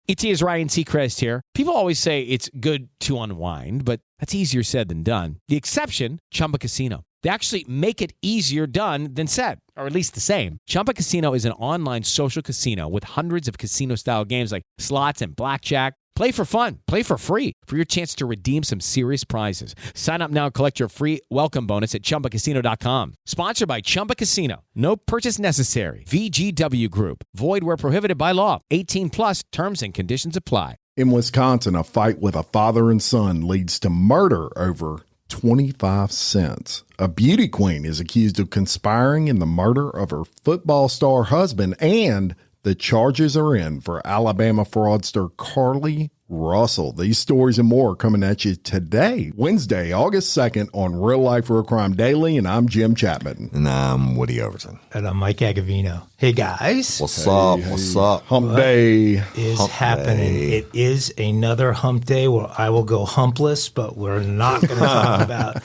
It is Ryan Seacrest here. People always say it's good to unwind, but that's easier said than done. The exception, Chumba Casino. They actually make it easier done than said, or at least the same. Chumba Casino is an online social casino with hundreds of casino-style games like slots and blackjack. Play for fun. Play for free for your chance to redeem some serious prizes. Sign up now and collect your free welcome bonus at ChumbaCasino.com. Sponsored by Chumba Casino. No purchase necessary. VGW Group. Void where prohibited by law. 18 plus terms and conditions apply. In Wisconsin, a fight with a father and son leads to murder over 25 cents. A beauty queen is accused of conspiring in the murder of her football star husband, and the charges are in for Alabama fraudster Carlee Russell. These stories and more are coming at you today, Wednesday, August 2nd on Real Life Real Crime Daily, and I'm Jim Chapman. And I'm Woody Overton. And I'm Mike Agovino. Hey, guys. What's up? What's up? Hump Day. Is Hump happening. day. It is another hump day where I will go humpless, but we're not going to talk about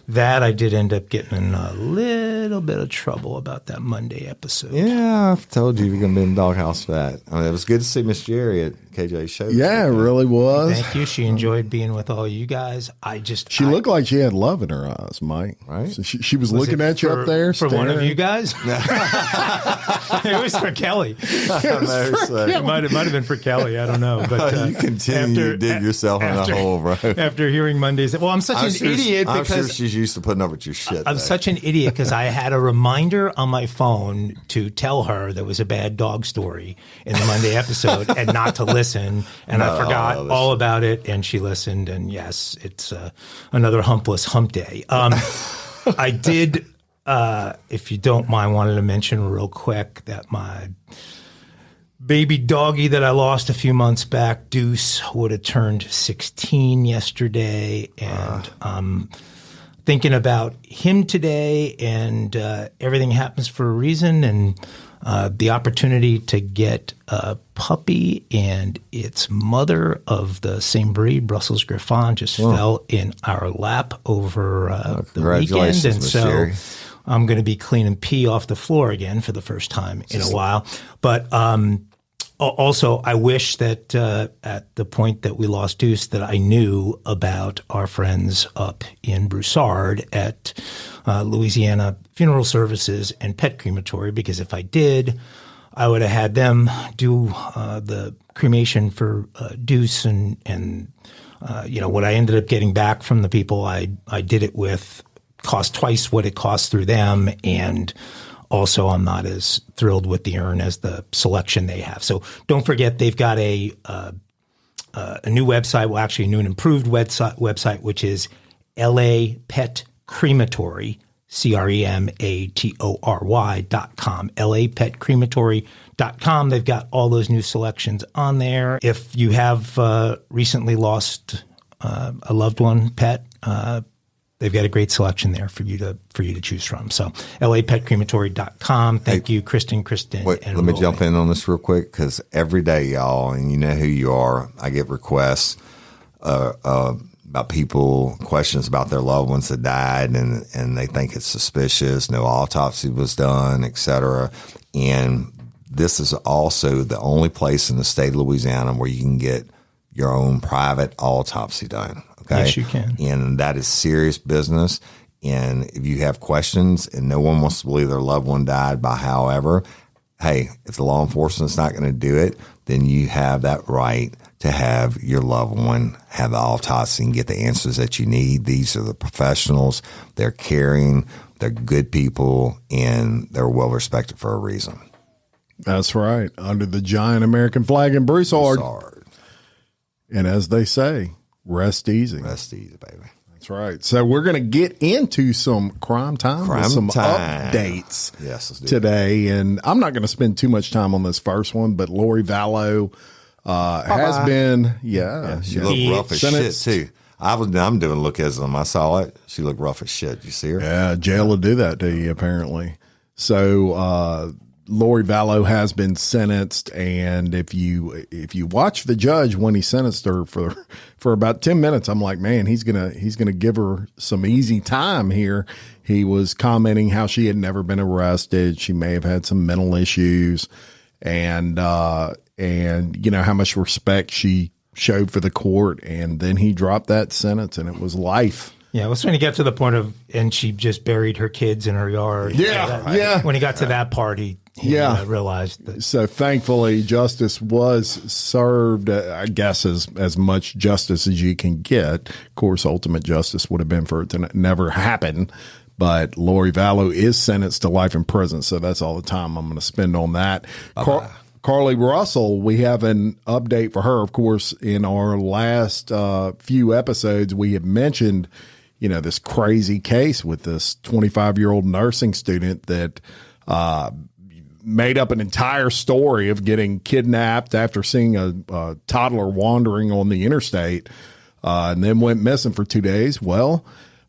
that. I did end up getting in a little bit of trouble about that Monday episode. Yeah, I've told you you're going to be in the doghouse for that. I mean, it was good to see Miss Jerry at KJ's show. Yeah, it really was. Thank you. She enjoyed being with all you guys. She looked like she had love in her eyes, Mike. Right? So she was looking at you up there. For one of staring. you guys? It was for Kelly. It might have been for Kelly. I don't know. But you continue to dig yourself in a hole, bro. After hearing Monday's, well, I'm such an idiot I'm because sure she's used to putting up with your shit. I'm such an idiot because I had a reminder on my phone to tell her there was a bad dog story in the Monday episode and not to listen. And I forgot all about it. And she listened. And yes, it's another humpless hump day. I did, if you don't mind, wanted to mention real quick that my baby doggy that I lost a few months back, Deuce, would have turned 16 yesterday. And thinking about him today, and everything happens for a reason, and the opportunity to get a puppy and its mother of the same breed, Brussels Griffon, just fell in our lap over the weekend. And so Jerry. I'm going to be cleaning pee off the floor again for the first time in a while. But also, I wish that at the point that we lost Deuce that I knew about our friends up in Broussard at Louisiana Funeral Services and Pet Crematory, because if I did, I would have had them do the cremation for Deuce, and what I ended up getting back from the people I did it with cost twice what it cost through them, and also, I'm not as thrilled with the urn as the selection they have. So don't forget, they've got a new website, well, actually a new and improved website, which is LA Pet Crematory, CREMATORY.com, LAPetCrematory.com. They've got all those new selections on there. If you have recently lost a loved one, pet, they've got a great selection there for you to choose from. So LAPetCrematory.com. Thank you, Kristen. Wait, and let me Roy. jump in on this real quick, because every day, y'all, and you know who you are, I get requests about people, questions about their loved ones that died, and they think it's suspicious, no autopsy was done, et cetera. And this is also the only place in the state of Louisiana where you can get your own private autopsy done. Okay? Yes, you can. And that is serious business. And if you have questions and no one wants to believe their loved one died by however, hey, if the law enforcement's not going to do it, then you have that right to have your loved one have the autopsy and get the answers that you need. These are the professionals. They're caring. They're good people, and they're well respected for a reason. That's right. Under the giant American flag in Broussard. And as they say, rest easy. Rest easy, baby. That's right. So we're going to get into some crime time with some updates today. And I'm not going to spend too much time on this first one, but Lori Vallow has been, she looked rough as shit, too. I'm doing lookism. I saw it. She looked rough as shit. You see her? Yeah, jail will do that to you, apparently. So Lori Vallow has been sentenced, and if you watch the judge when he sentenced her for about 10 minutes, I'm like, man, he's gonna give her some easy time here. He was commenting how she had never been arrested. She may have had some mental issues, and and, how much respect she showed for the court. And then he dropped that sentence, and it was life. Yeah, it was when he got to the point of, and she just buried her kids in her yard. Yeah. When he got to that part, he realized that. So thankfully, justice was served, I guess, as much justice as you can get. Of course, ultimate justice would have been for it to never happen. But Lori Vallow is sentenced to life in prison. So that's all the time I'm going to spend on that. Carlee Russell, we have an update for her. Of course, in our last few episodes, we have mentioned, this crazy case with this 25-year-old nursing student that made up an entire story of getting kidnapped after seeing a toddler wandering on the interstate, and then went missing for 2 days. Well,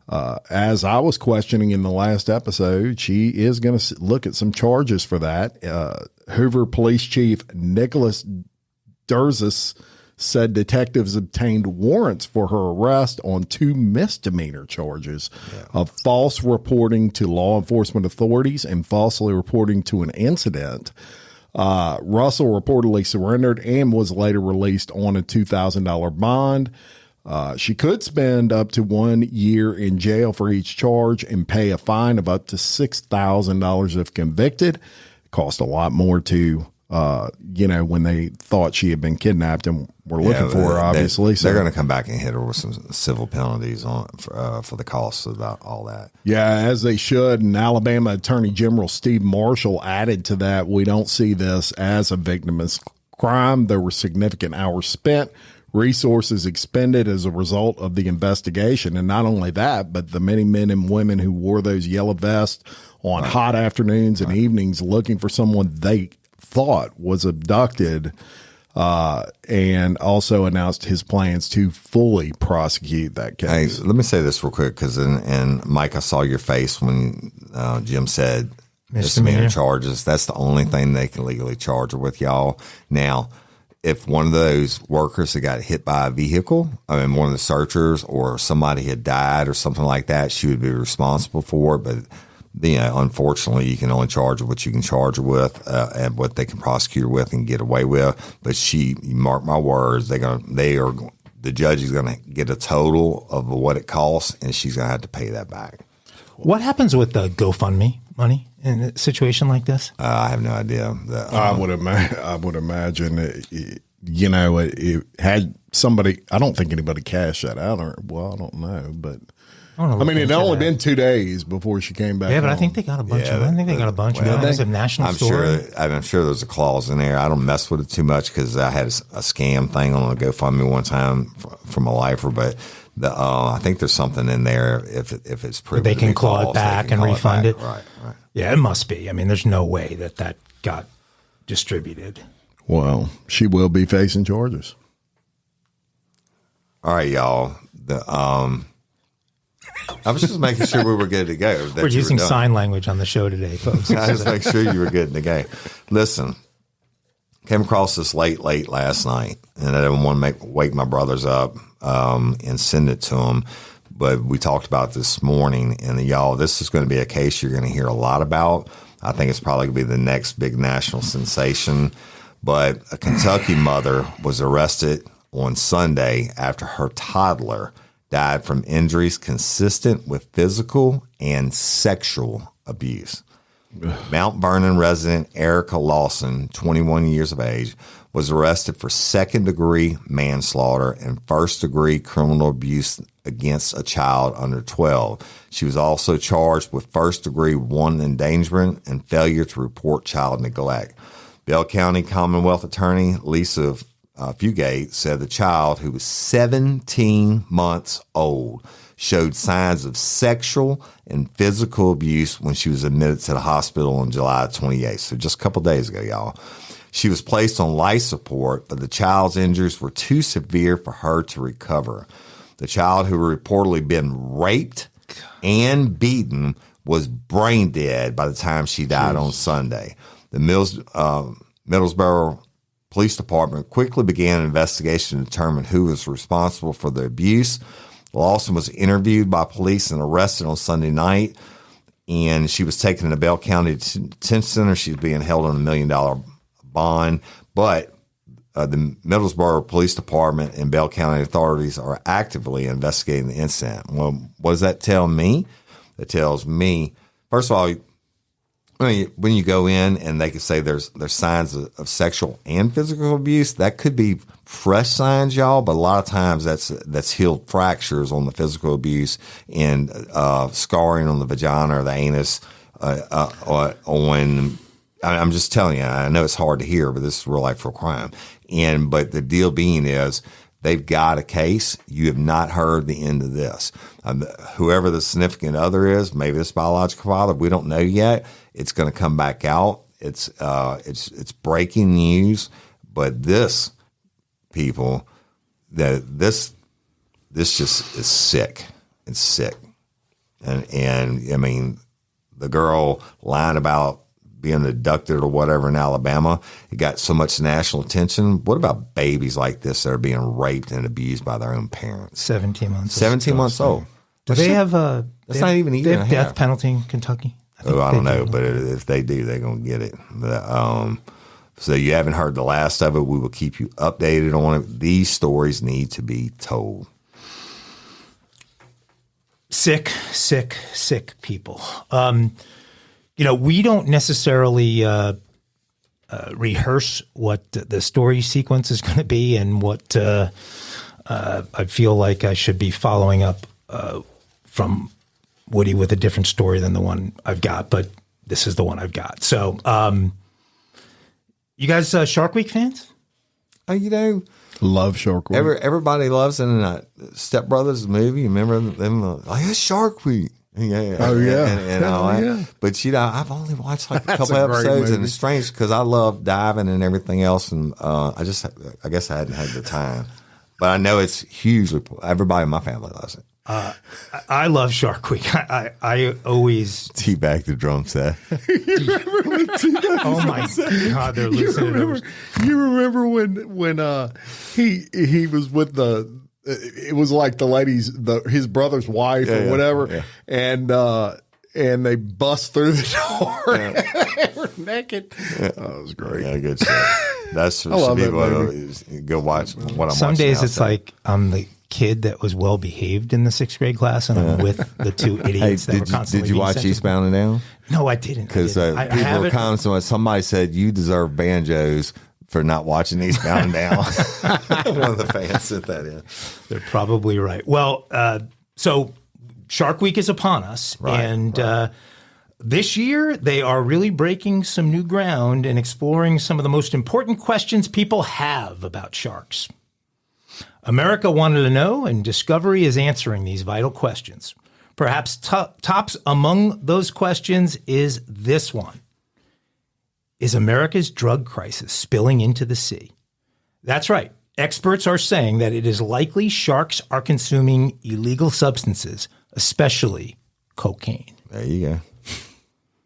as I was questioning in the last episode, she is going to look at some charges for that. Hoover Police Chief Nicholas Durzis said detectives obtained warrants for her arrest on 2 misdemeanor charges of false reporting to law enforcement authorities and falsely reporting to an incident. Russell reportedly surrendered and was later released on a $2,000 bond. She could spend up to 1 year in jail for each charge and pay a fine of up to $6,000 if convicted. It cost a lot more to, when they thought she had been kidnapped and were looking for her, obviously. They're going to come back and hit her with some civil penalties for the costs of all that. Yeah, as they should. And Alabama Attorney General Steve Marshall added to that, we don't see this as a victimless crime. There were significant hours spent, resources expended as a result of the investigation. And not only that, but the many men and women who wore those yellow vests on hot afternoons and evenings looking for someone they thought was abducted, and also announced his plans to fully prosecute that case. Hey, let me say this real quick, because and Mike, I saw your face when Jim said misdemeanor charges. That's the only thing they can legally charge her with, y'all. Now, if one of those workers had got hit by a vehicle, one of the searchers, or somebody had died or something like that, she would be responsible for it. But unfortunately, you can only charge her what you can charge her with, and what they can prosecute her with and get away with. But you mark my words, the judge is going to get a total of what it costs, and she's going to have to pay that back. What happens with the GoFundMe money in a situation like this? I have no idea. I would imagine it had somebody. I don't think anybody cashed that out, I don't know, but. It only been 2 days before she came back. Yeah, but I think they got a bunch of them. I think they got a bunch of them. It's a national story. I'm sure there's a clause in there. I don't mess with it too much because I had a scam thing on a GoFundMe one time from a lifer, but I think there's something in there if it's proven they can claw it back and refund it. Right. Yeah, it must be. There's no way that got distributed. Well, she will be facing charges. All right, y'all. I was just making sure we were good to go. We're using sign language on the show today, folks. I just make sure you were good to go. Listen, came across this late last night, and I didn't want to wake my brothers up and send it to them. But we talked about this morning, and y'all, this is going to be a case you're going to hear a lot about. I think it's probably going to be the next big national sensation. But a Kentucky mother was arrested on Sunday after her toddler died from injuries consistent with physical and sexual abuse. Mount Vernon resident Erica Lawson, 21 years of age, was arrested for second-degree manslaughter and first-degree criminal abuse against a child under 12. She was also charged with first-degree wanton endangerment and failure to report child neglect. Bell County Commonwealth Attorney Lisa Fugate said the child, who was 17 months old, showed signs of sexual and physical abuse when she was admitted to the hospital on July 28th. So just a couple days ago, y'all. She was placed on life support, but the child's injuries were too severe for her to recover. The child, who had reportedly been raped and beaten, was brain dead by the time she died on Sunday. The Middlesboro Police Department quickly began an investigation to determine who was responsible for the abuse. Lawson was interviewed by police and arrested on Sunday night, and she was taken to Bell County Detention Center. She was being held on $1 million bond, but the Middlesbrough Police Department and Bell County authorities are actively investigating the incident. Well, what does that tell me? That tells me, first of all, when you go in and they can say there's signs of sexual and physical abuse, that could be fresh signs, y'all. But a lot of times that's healed fractures on the physical abuse and scarring on the vagina or the anus. I'm just telling you, I know it's hard to hear, but this is real life, real crime. But the deal being is, they've got a case. You have not heard the end of this. Whoever the significant other is, maybe this biological father, we don't know yet. It's going to come back out. It's breaking news. But this, people, this just is sick. It's sick. And I mean, the girl lying about being abducted or whatever in Alabama, it got so much national attention. What about babies like this that are being raped and abused by their own parents? 17 months. 17 months old. Do they have a death penalty in Kentucky? I don't know, but if they do, they're going to get it. But, so you haven't heard the last of it. We will keep you updated on it. These stories need to be told. Sick people. We don't necessarily rehearse what the story sequence is going to be and what I feel like I should be following up from Woody with a different story than the one I've got, but this is the one I've got. So, you guys Shark Week fans? Love Shark Week. Everybody loves it in that Step Brothers movie. You remember them? Like, it's Shark Week. Yeah. Oh, yeah. And all that. Yeah. But, I've only watched like a couple episodes, and it's strange because I love diving and everything else. And I guess I hadn't had the time. But I know it's hugely, everybody in my family loves it. I love Shark Week. I always teabag the drum set. Oh my God, they're listening. You remember when he was with it was like the lady's his brother's wife or whatever, and they bust through the door. They were naked. Yeah. Oh, it was great. Yeah, good stuff. That's should be what go watch what I'm watching. Some days it's like I'm the kid that was well behaved in the 6th grade class, and I'm with the two idiots that were constantly. Did you watch Eastbound and Down? No, I didn't. Because people were commenting. Somebody said you deserve banjos for not watching Eastbound and Down. One of the fans sent that in. They're probably right. Well, so Shark Week is upon us, and this year they are really breaking some new ground and exploring some of the most important questions people have about sharks. America wanted to know, and Discovery is answering these vital questions. Perhaps tops among those questions is this one. Is America's drug crisis spilling into the sea? That's right. Experts are saying that it is likely sharks are consuming illegal substances, especially cocaine. There you go.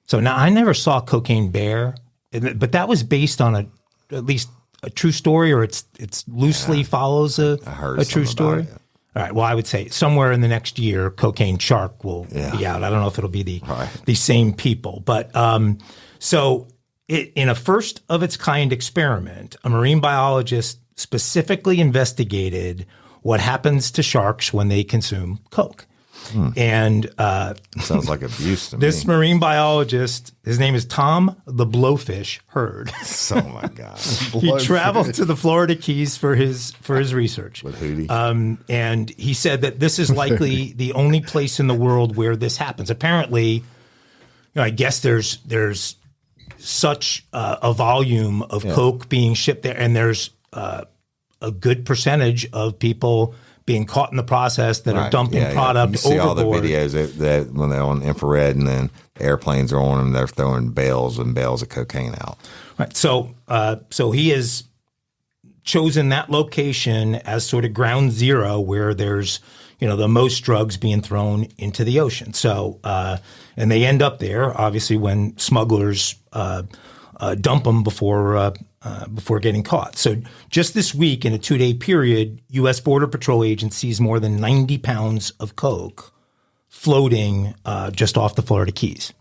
So now I never saw Cocaine Bear, but that was based on at least a true story, or it's loosely follows a true story. All right. Well, I would say somewhere in the next year, Cocaine Shark will be out. I don't know if it'll be the same people, but in a first of its kind experiment, a marine biologist specifically investigated what happens to sharks when they consume coke. And sounds like abuse to me. This marine biologist, his name is Tom the Blowfish Hurd. Oh my God! He traveled to the Florida Keys for his research with Hootie. And he said that this is likely the only place in the world where this happens. Apparently, I guess there's such a volume of coke being shipped there, and there's a good percentage of people being caught in the process that are dumping product you see overboard. All the videos that when they're on infrared and then the airplanes are on them, they're throwing bales and bales of cocaine out. Right. So he has chosen that location as sort of ground zero where there's, the most drugs being thrown into the ocean. So, and they end up there, obviously, when smugglers dump them before getting caught. So just this week, in a 2-day period, U.S. Border Patrol agents seized more than 90 pounds of coke floating just off the Florida Keys.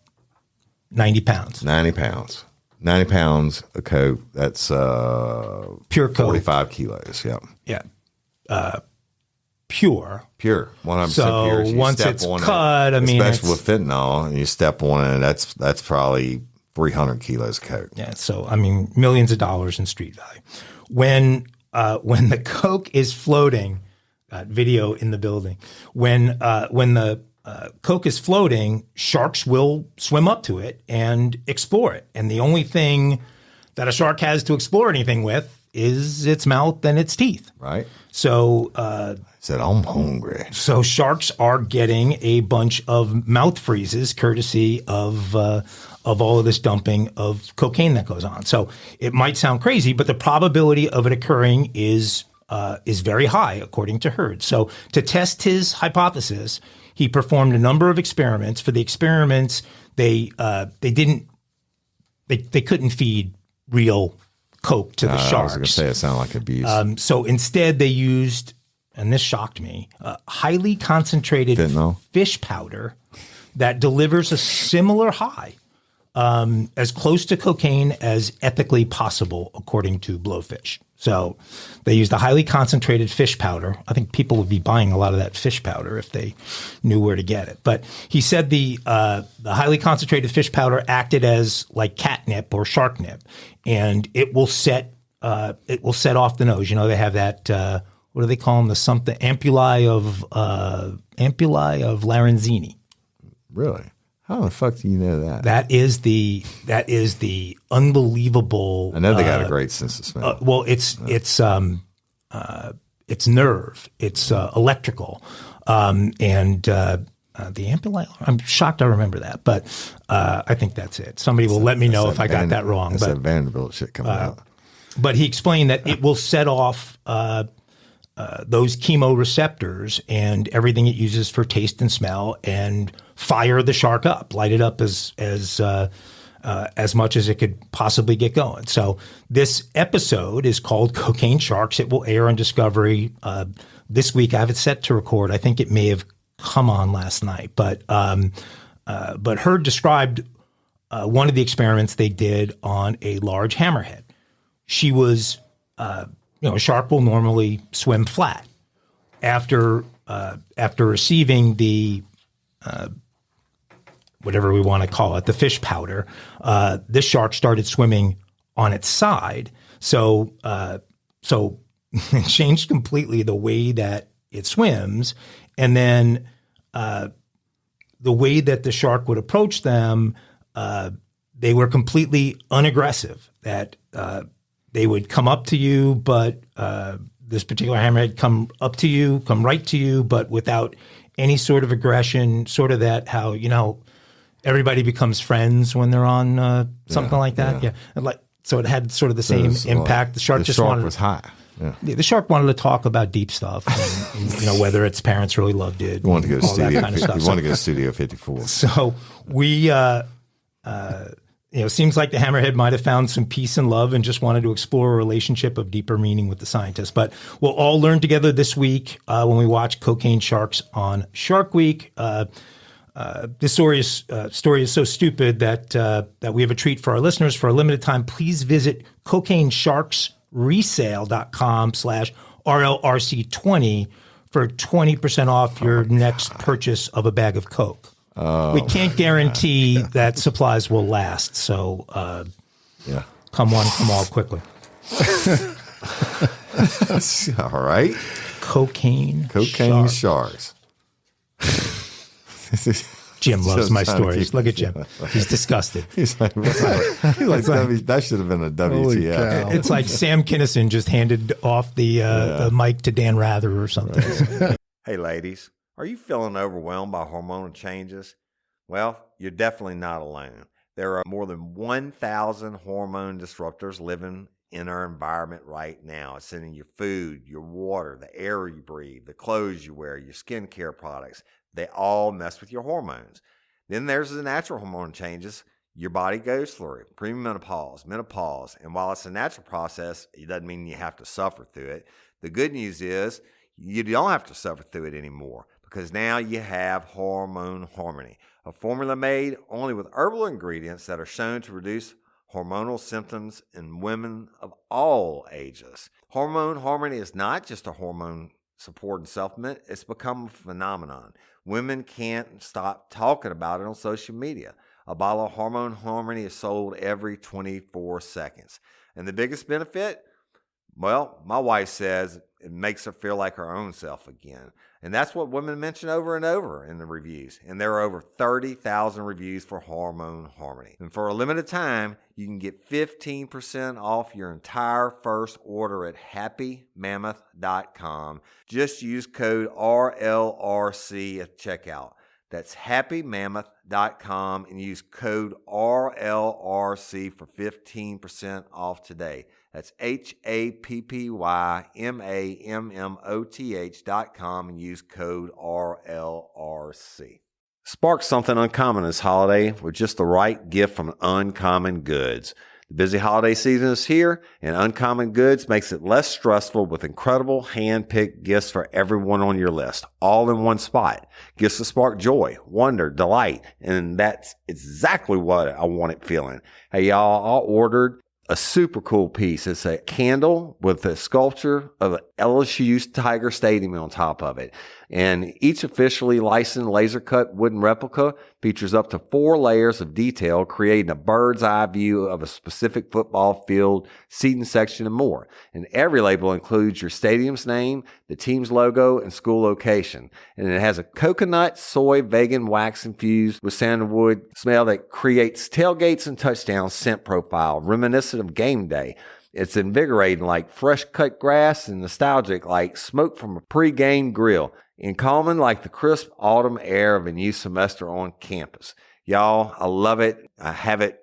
90 pounds. 90 pounds. 90 pounds of coke. That's Pure coke. 45 kilos. Yeah. Yeah. Pure. 100% So pure. So once it's cut, especially with fentanyl, and you step on it, that's probably 300 kilos of coke. Yeah. So millions of dollars in street value. When the coke is floating, video in the building. When the coke is floating, sharks will swim up to it and explore it. And the only thing that a shark has to explore anything with is its mouth and its teeth. Right. So said, I'm hungry. So sharks are getting a bunch of mouth freezes courtesy of all of this dumping of cocaine that goes on. So it might sound crazy, but the probability of it occurring is very high, according to Hurd. So to test his hypothesis, he performed a number of experiments. For the experiments, they couldn't feed real coke to the sharks. I was going to say it sounded like abuse. So instead, they used, and this shocked me, highly concentrated fentanyl fish powder that delivers a similar high, as close to cocaine as ethically possible, according to Blowfish. So they used a highly concentrated fish powder. I think people would be buying a lot of that fish powder if they knew where to get it. But he said the highly concentrated fish powder acted as like catnip or shark nip, and it will set off the nose. You know, they have that what do they call them? The ampullae of Lorenzini. Really? How the fuck do you know that? That is the unbelievable. I know they got a great sense of smell. Well, it's nerve, it's electrical, and the ampullae. I'm shocked I remember that, but I think that's it. Somebody will let me know if I got that wrong. That's but that Vanderbilt shit coming out. But he explained that it will set off those chemoreceptors and everything it uses for taste and smell, and fire the shark up, light it up as much as it could possibly get going. So this episode is called Cocaine Sharks. It will air on Discovery this week. I have it set to record. I think it may have come on last night, but Hurd described one of the experiments they did on a large hammerhead. She was, a shark will normally swim flat. After receiving the whatever we want to call it, the fish powder, this shark started swimming on its side. So it changed completely the way that it swims. And then the way that the shark would approach them, they were completely unaggressive, that they would come up to you, but this particular hammerhead come right to you, but without any sort of aggression, sort of that how, everybody becomes friends when they're on something like that. Yeah. So it had sort of the same impact. The shark was high. Yeah. The shark wanted to talk about deep stuff, and whether its parents really loved it. He wanted to go to Studio, kind of stuff. He wanted to go to Studio 54. So we, seems like the hammerhead might have found some peace and love and just wanted to explore a relationship of deeper meaning with the scientist. But we'll all learn together this week when we watch Cocaine Sharks on Shark Week. This story is so stupid that we have a treat for our listeners. For a limited time, please visit cocainesharksresale.com/RLRC20 for 20% off your next purchase of a bag of Coke. We can't guarantee that supplies will last. So come one, come all quickly. All right. Cocaine Sharks. Jim loves my stories. Look at Jim. He's disgusted. He's like that should have been a WTF. It's like Sam Kinison just handed off the mic to Dan Rather or something. Hey, ladies, are you feeling overwhelmed by hormonal changes? Well, you're definitely not alone. There are more than 1,000 hormone disruptors living in our environment right now. It's in your food, your water, the air you breathe, the clothes you wear, your skincare products. They all mess with your hormones. Then there's the natural hormone changes your body goes through, premenopause, menopause. And while it's a natural process, it doesn't mean you have to suffer through it. The good news is you don't have to suffer through it anymore, because now you have Hormone Harmony, a formula made only with herbal ingredients that are shown to reduce hormonal symptoms in women of all ages. Hormone Harmony is not just a hormone support and supplement, it's become a phenomenon. Women can't stop talking about it on social media. A bottle of Hormone Harmony is sold every 24 seconds. And the biggest benefit? Well, my wife says it makes her feel like her own self again. And that's what women mention over and over in the reviews. And there are over 30,000 reviews for Hormone Harmony. And for a limited time, you can get 15% off your entire first order at happymammoth.com. Just use code RLRC at checkout. That's happymammoth.com and use code RLRC for 15% off today. That's happymammoth.com and use code RLRC. Spark something uncommon this holiday with just the right gift from Uncommon Goods. The busy holiday season is here, and Uncommon Goods makes it less stressful with incredible hand-picked gifts for everyone on your list, all in one spot. Gifts that spark joy, wonder, delight, and that's exactly what I wanted feeling. Hey, y'all, I ordered a super cool piece. It's a candle with a sculpture of LSU's Tiger Stadium on top of it. And each officially licensed laser cut wooden replica features up to 4 layers of detail, creating a bird's eye view of a specific football field, seating section, and more. And every label includes your stadium's name, the team's logo, and school location. And it has a coconut, soy, vegan wax infused with sandalwood smell that creates tailgates and touchdowns scent profile, reminiscent of game day. It's invigorating like fresh cut grass and nostalgic like smoke from a pre-game grill, and calming like the crisp autumn air of a new semester on campus. Y'all, I love it. I have it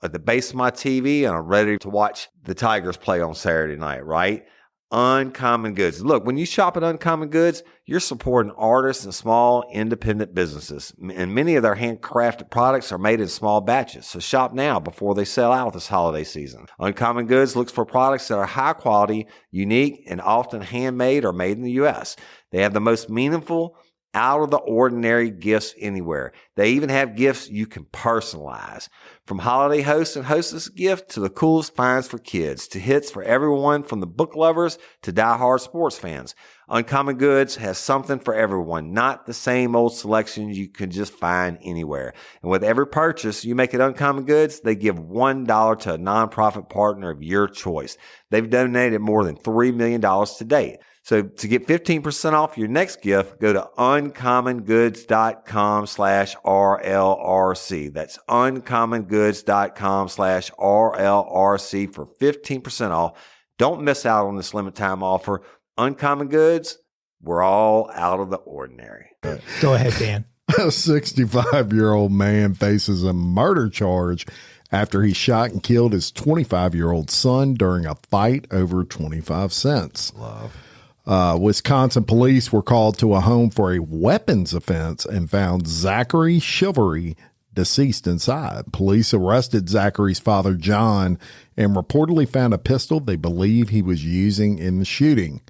at the base of my TV, and I'm ready to watch the Tigers play on Saturday night, right? Uncommon Goods. Look, when you shop at Uncommon Goods, you're supporting artists and small independent businesses. And many of their handcrafted products are made in small batches. So shop now before they sell out this holiday season. Uncommon Goods looks for products that are high quality, unique, and often handmade or made in the U.S. They have the most meaningful, out of the ordinary gifts anywhere. They even have gifts you can personalize. From holiday hosts and hostess gifts to the coolest finds for kids, to hits for everyone from the book lovers to diehard sports fans. Uncommon Goods has something for everyone, not the same old selections you can just find anywhere. And with every purchase you make at Uncommon Goods, they give $1 to a nonprofit partner of your choice. They've donated more than $3 million to date. So to get 15% off your next gift, go to uncommongoods.com/RLRC. That's uncommongoods.com/RLRC for 15% off. Don't miss out on this limited time offer. Uncommon Goods, we're all out of the ordinary. Go ahead, Dan. A 65-year-old man faces a murder charge after he shot and killed his 25-year-old son during a fight over 25 cents. Love. Wisconsin police were called to a home for a weapons offense and found Zachary Chivalry deceased inside. Police arrested Zachary's father, John, and reportedly found a pistol they believe he was using in the shooting.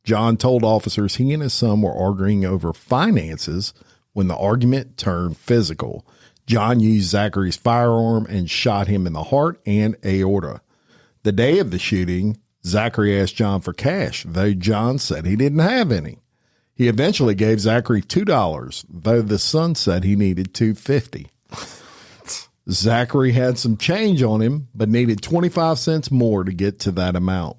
John told officers he and his son were arguing over finances when the argument turned physical. John used Zachary's firearm and shot him in the heart and aorta. The day of the shooting, Zachary asked John for cash, though John said he didn't have any. He eventually gave Zachary $2, though the son said he needed $2.50. Zachary had some change on him, but needed 25 cents more to get to that amount.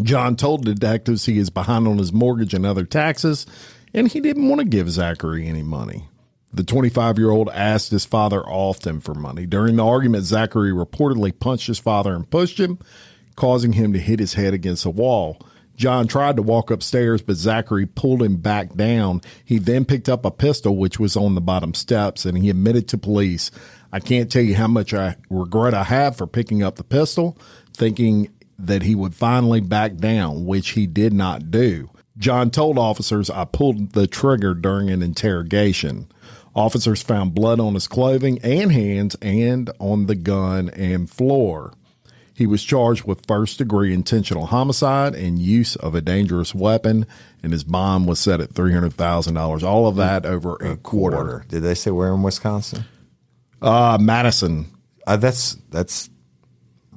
John told detectives he is behind on his mortgage and other taxes, and he didn't want to give Zachary any money. The 25-year-old asked his father often for money. During the argument, Zachary reportedly punched his father and pushed him, causing him to hit his head against a wall. John tried to walk upstairs, but Zachary pulled him back down. He then picked up a pistol, which was on the bottom steps, and he admitted to police, "I can't tell you how much regret I have for picking up the pistol, thinking that he would finally back down," which he did not do. John told officers, "I pulled the trigger during an interrogation." Officers found blood on his clothing and hands and on the gun and floor. He was charged with first-degree intentional homicide and use of a dangerous weapon, and his bond was set at $300,000. All of that over a quarter. Did they say where in Wisconsin? Madison. That's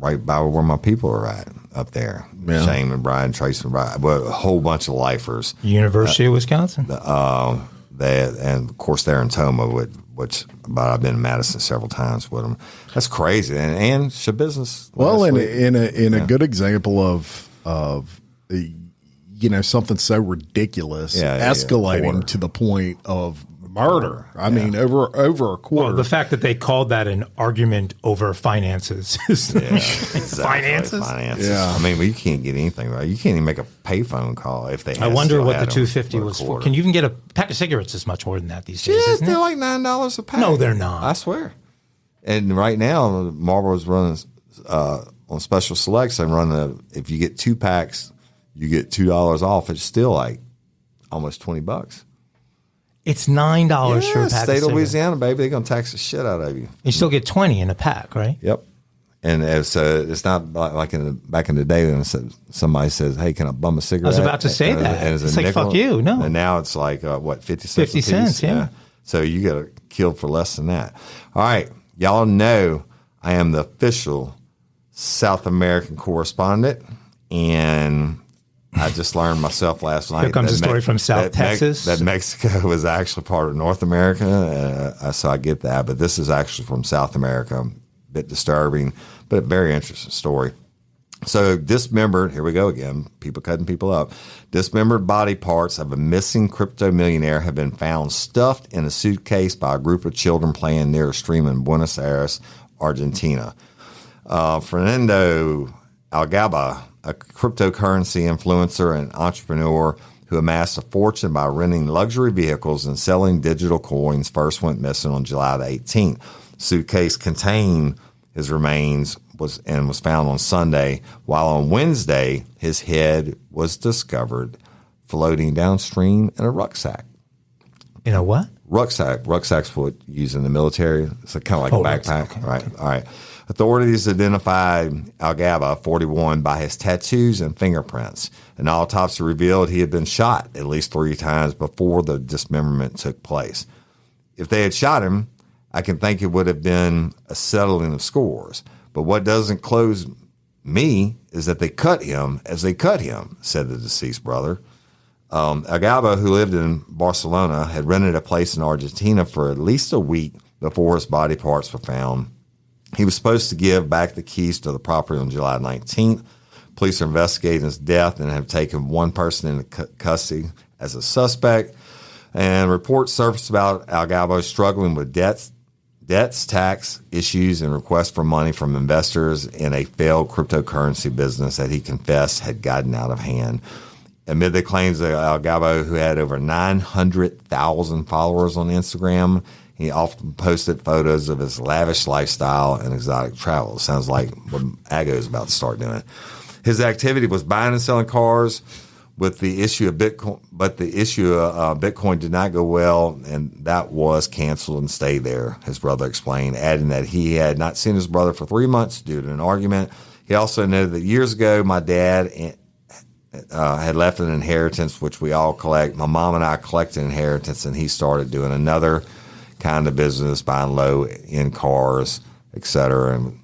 right by where my people are at up there. Yeah. Shane and Brian, Trace and Brian, well, a whole bunch of lifers. University of Wisconsin. And of course they're in Toma, but I've been in Madison several times with them. That's crazy, and it's business. Well, in a good example of something so ridiculous escalating to the point of murder. I mean, over a quarter. Well, the fact that they called that an argument over finances. Exactly. Finances? Yeah. I mean, you can't get anything right. You can't even make a payphone call if they. I wonder what the $250 was for. Can you even get a pack of cigarettes is much more than that these days? Yeah, they're like $9 a pack. No, they're not. I swear. And right now, Marlboro's running on special selects. I'm running if you get 2 packs, you get $2 off. It's still like almost $20. It's $9 for a pack state of cigarettes. of Louisiana, baby. They're going to tax the shit out of you. You still get 20 in a pack, right? Yep. And it's not like back in the day when somebody says, "Hey, can I bum a cigarette?" I was about to say that. It's like, fuck you. No. And now it's like, 50 cents 50 cents, yeah. So you get killed for less than that. All right. Y'all know I am the official South American correspondent. And I just learned myself last night. Here comes a story from South Texas. That Mexico is actually part of North America. So I get that. But this is actually from South America. A bit disturbing, but a very interesting story. So Dismembered, here we go again, people cutting people up. Dismembered body parts of a missing crypto millionaire have been found stuffed in a suitcase by a group of children playing near a stream in Buenos Aires, Argentina. Fernando Algaba, a cryptocurrency influencer and entrepreneur who amassed a fortune by renting luxury vehicles and selling digital coins, first went missing on July the 18th. Suitcase contained his remains was found on Sunday, while on Wednesday his head was discovered floating downstream in a rucksack. In a what? Rucksack. Rucksack's what you use in the military. It's kind of like a backpack. Okay. Right. All right. Authorities identified Algaba, 41, by his tattoos and fingerprints. An autopsy revealed he had been shot at least 3 times before the dismemberment took place. If they had shot him, I can think it would have been a settling of scores. But what doesn't close me is that they cut him as they cut him, said the deceased brother. Algaba, who lived in Barcelona, had rented a place in Argentina for at least a week before his body parts were found. He was supposed to give back the keys to the property on July 19th. Police are investigating his death and have taken one person into custody as a suspect. And reports surfaced about Algaba struggling with debts, tax issues, and requests for money from investors in a failed cryptocurrency business that he confessed had gotten out of hand. Amid the claims of Algaba, who had over 900,000 followers on Instagram, he often posted photos of his lavish lifestyle and exotic travel. Sounds like what Ago is about to start doing. His activity was buying and selling cars with the issue of Bitcoin, but the issue of Bitcoin did not go well, and that was canceled and stayed there, his brother explained, adding that he had not seen his brother for 3 months due to an argument. He also noted that years ago, my dad had left an inheritance, which we all collect. My mom and I collected inheritance, and he started doing another kind of business, buying low-end cars, et cetera, and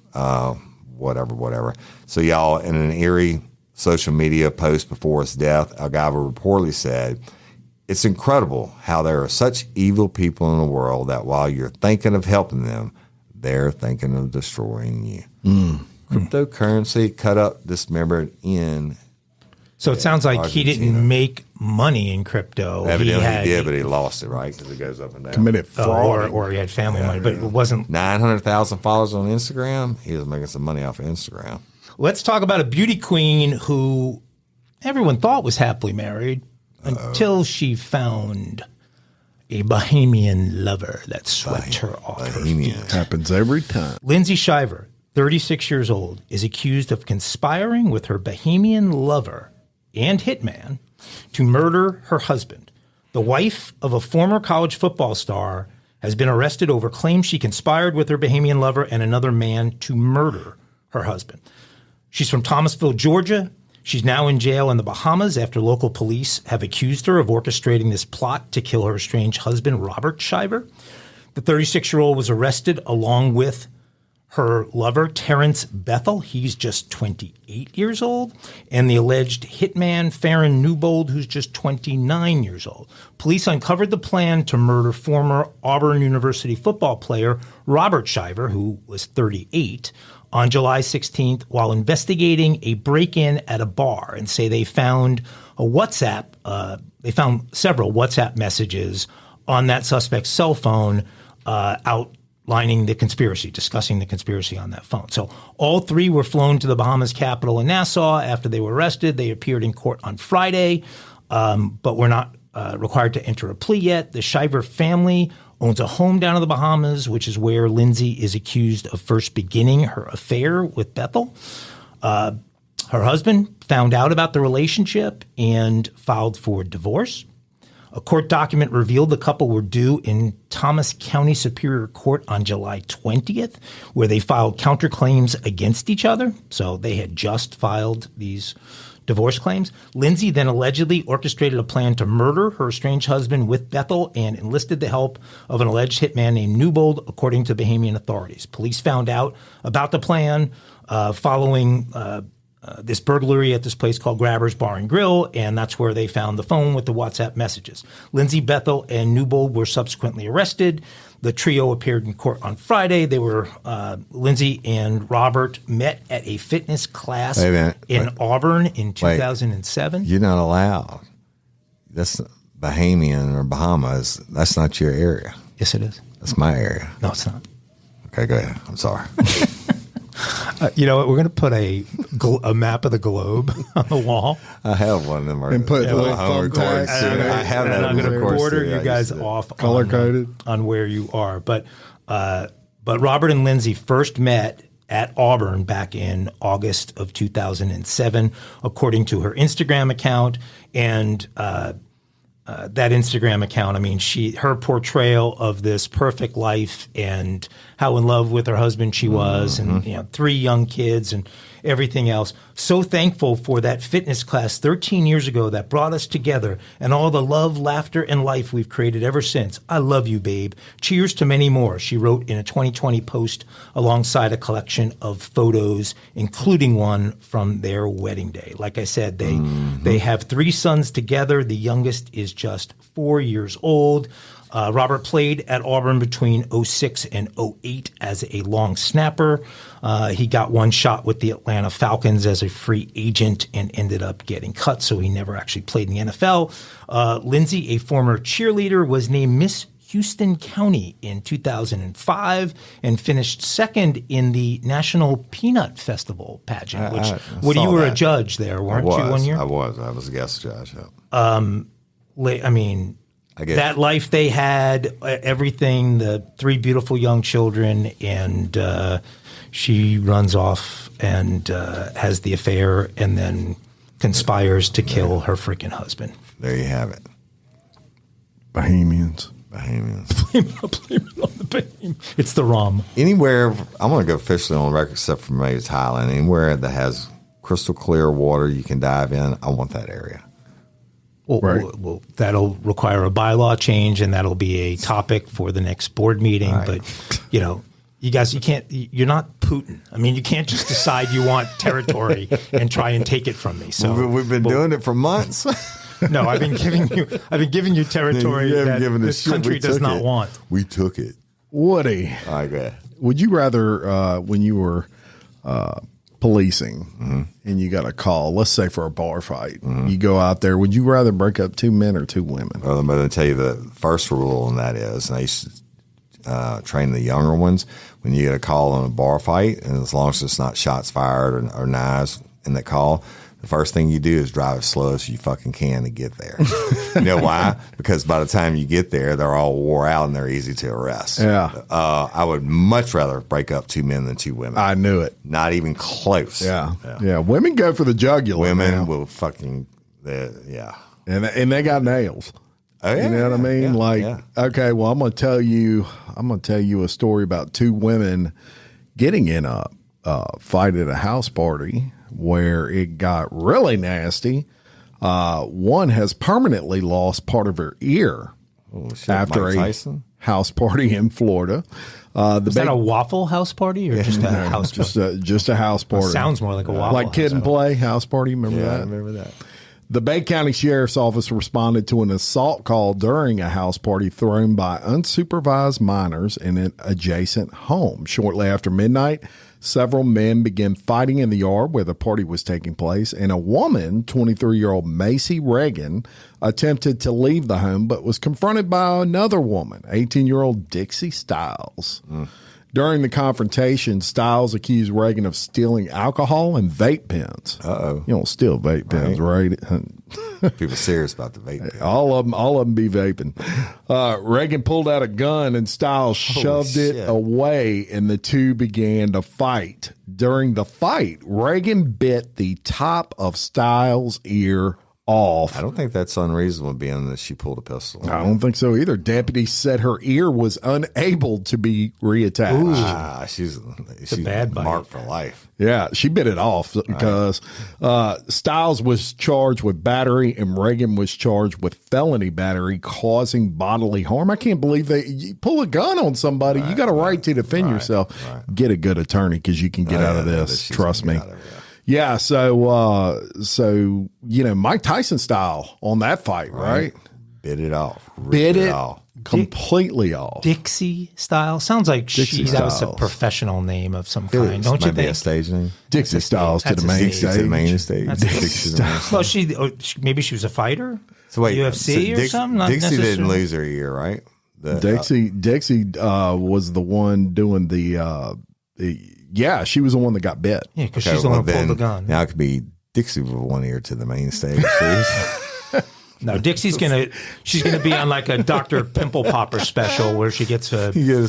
whatever. So y'all, in an eerie social media post before his death, Algaba reportedly said, "It's incredible how there are such evil people in the world that while you're thinking of helping them, they're thinking of destroying you." Cryptocurrency cut up, dismembered in. So it sounds like Argentina. he didn't make money in crypto. Evidently he did, but he lost it, right? Because it goes up and down. Committed fraud. Or he had family money, but it wasn't. 900,000 followers on Instagram. He was making some money off of Instagram. Let's talk about a beauty queen who everyone thought was happily married until she found a Bahamian lover that swept her off her feet. Happens every time. Lindsay Shiver, 36 years old, is accused of conspiring with her Bahamian lover and hitman to murder her husband. The wife of a former college football star has been arrested over claims she conspired with her Bahamian lover and another man to murder her husband. She's from Thomasville, Georgia. She's now in jail in the Bahamas after local police have accused her of orchestrating this plot to kill her estranged husband, Robert Shiver. The 36-year-old was arrested along with her lover, Terrence Bethel, he's just 28 years old, and the alleged hitman, Farron Newbold, who's just 29 years old. Police uncovered the plan to murder former Auburn University football player Robert Shiver, who was 38, on July 16th while investigating a break-in at a bar, and say they found they found several WhatsApp messages on that suspect's cell phone outlining the conspiracy, discussing the conspiracy on that phone. So all three were flown to the Bahamas capital in Nassau after they were arrested. They appeared in court on Friday, but were not required to enter a plea yet. The Shiver family owns a home down in the Bahamas, which is where Lindsay is accused of first beginning her affair with Bethel. Her husband found out about the relationship and filed for divorce. A court document revealed the couple were due in Thomas County Superior Court on July 20th, where they filed counterclaims against each other. So they had just filed these divorce claims. Lindsay then allegedly orchestrated a plan to murder her estranged husband with Bethel and enlisted the help of an alleged hitman named Newbold, according to Bahamian authorities. Police found out about the plan following this burglary at this place called Grabber's Bar and Grill, and that's where they found the phone with the WhatsApp messages. Lindsay, Bethel, and Newbold were subsequently arrested. The trio appeared in court on Friday. They were Lindsay and Robert met at a fitness class in Auburn in 2007. You're not allowed. That's Bahamian or Bahamas. That's not your area. Yes, it is. That's my area. No, it's not. Okay, go ahead. I'm sorry. You know what? We're going to put a map of the globe on the wall. I have one in my And put little thumb recording tags. studio. I have that. And I'm going to border Yeah, you guys off color coded on where you are. But Robert and Lindsay first met at Auburn back in August of 2007, according to her Instagram account. And that Instagram account, I mean, her portrayal of this perfect life and how in love with her husband she was, and 3 young kids and everything else. So thankful for that fitness class 13 years ago that brought us together and all the love, laughter, and life we've created ever since. I love you, babe. Cheers to many more, she wrote in a 2020 post alongside a collection of photos, including one from their wedding day. Like I said, they have 3 sons together. The youngest is just 4 years old. Robert played at Auburn between 06 and 08 as a long snapper. He got one shot with the Atlanta Falcons as a free agent and ended up getting cut, so he never actually played in the NFL. Lindsay, a former cheerleader, was named Miss Houston County in 2005 and finished second in the National Peanut Festival pageant, which you were a judge there, weren't you, one year? I was a guest judge. Yeah. I mean, that life they had, everything, the 3 beautiful young children, and she runs off and has the affair and then conspires to kill her freaking husband. There you have it. Bahamians. Blame it on the Bahamians. It's the rum. Anywhere, I'm going to go officially on record except for maybe Thailand. Anywhere that has crystal clear water you can dive in, I want that area. Well, that'll require a bylaw change, and that'll be a topic for the next board meeting. Right. But, you guys, you're not Putin. I mean, you can't just decide you want territory and try and take it from me. So we've been doing it for months. No, I've been giving you territory that this country does not want. We took it. Woody, all right, go ahead. Would you rather, when you were policing and you got a call, let's say for a bar fight, you go out there, would you rather break up 2 men or 2 women? Well, I'm going to tell you the first rule, and that is, and I used to train the younger ones, when you get a call on a bar fight, and as long as it's not shots fired or knives in that call, the first thing you do is drive as slow as you fucking can to get there. You know why? Because by the time you get there, they're all wore out and they're easy to arrest. Yeah. I would much rather break up 2 men than 2 women. I knew it. Not even close. Yeah. Women go for the jugular. Women will fucking, yeah. And they got nails. Oh, yeah, you know what I mean? Okay, well, I'm going to tell you a story about 2 women getting in a fight at a house party where it got really nasty. One has permanently lost part of her ear after a house party in Florida. Is that a Waffle House party or just a house party? Just a house party. Sounds more like a Waffle like House. Kid and Play house party. Remember that? I remember that. The Bay County Sheriff's Office responded to an assault call during a house party thrown by unsupervised minors in an adjacent home. Shortly after midnight, several men began fighting in the yard where the party was taking place, and a woman, 23-year-old Macy Reagan, attempted to leave the home but was confronted by another woman, 18-year-old Dixie Stiles. During the confrontation, Stiles accused Reagan of stealing alcohol and vape pens. Uh-oh. You don't steal vape pens, right? People serious about the vape pen. All of them be vaping. Reagan pulled out a gun and Stiles shoved it away, and the two began to fight. During the fight, Reagan bit the top of Stiles' ear off. I don't think that's unreasonable, being that she pulled a pistol. I don't think so either. Deputies said her ear was unable to be reattached. She's a bad bite. Marked for life. Yeah, she bit it off because Stiles was charged with battery and Reagan was charged with felony battery causing bodily harm. I can't believe you pull a gun on somebody. You got a right to defend yourself. Get a good attorney because you can get out of this. Trust me. Yeah, so Mike Tyson style on that fight, right? Bit it off. Bit it off. Completely off. Dixie Style sounds like that was a professional name of some kind. Don't you think? Be a stage name. Dixie Styles to the main stage. To the main stage. Well, maybe she was a fighter. So wait, UFC or something. Not Dixie didn't lose her ear, right? Dixie was the one doing the. Yeah, she was the one that got bit. Yeah, because she's the one who pulled the gun. Now it could be Dixie with one ear to the main stage, please. No, Dixie's she's gonna be on like a Dr. Pimple Popper special where she gets a new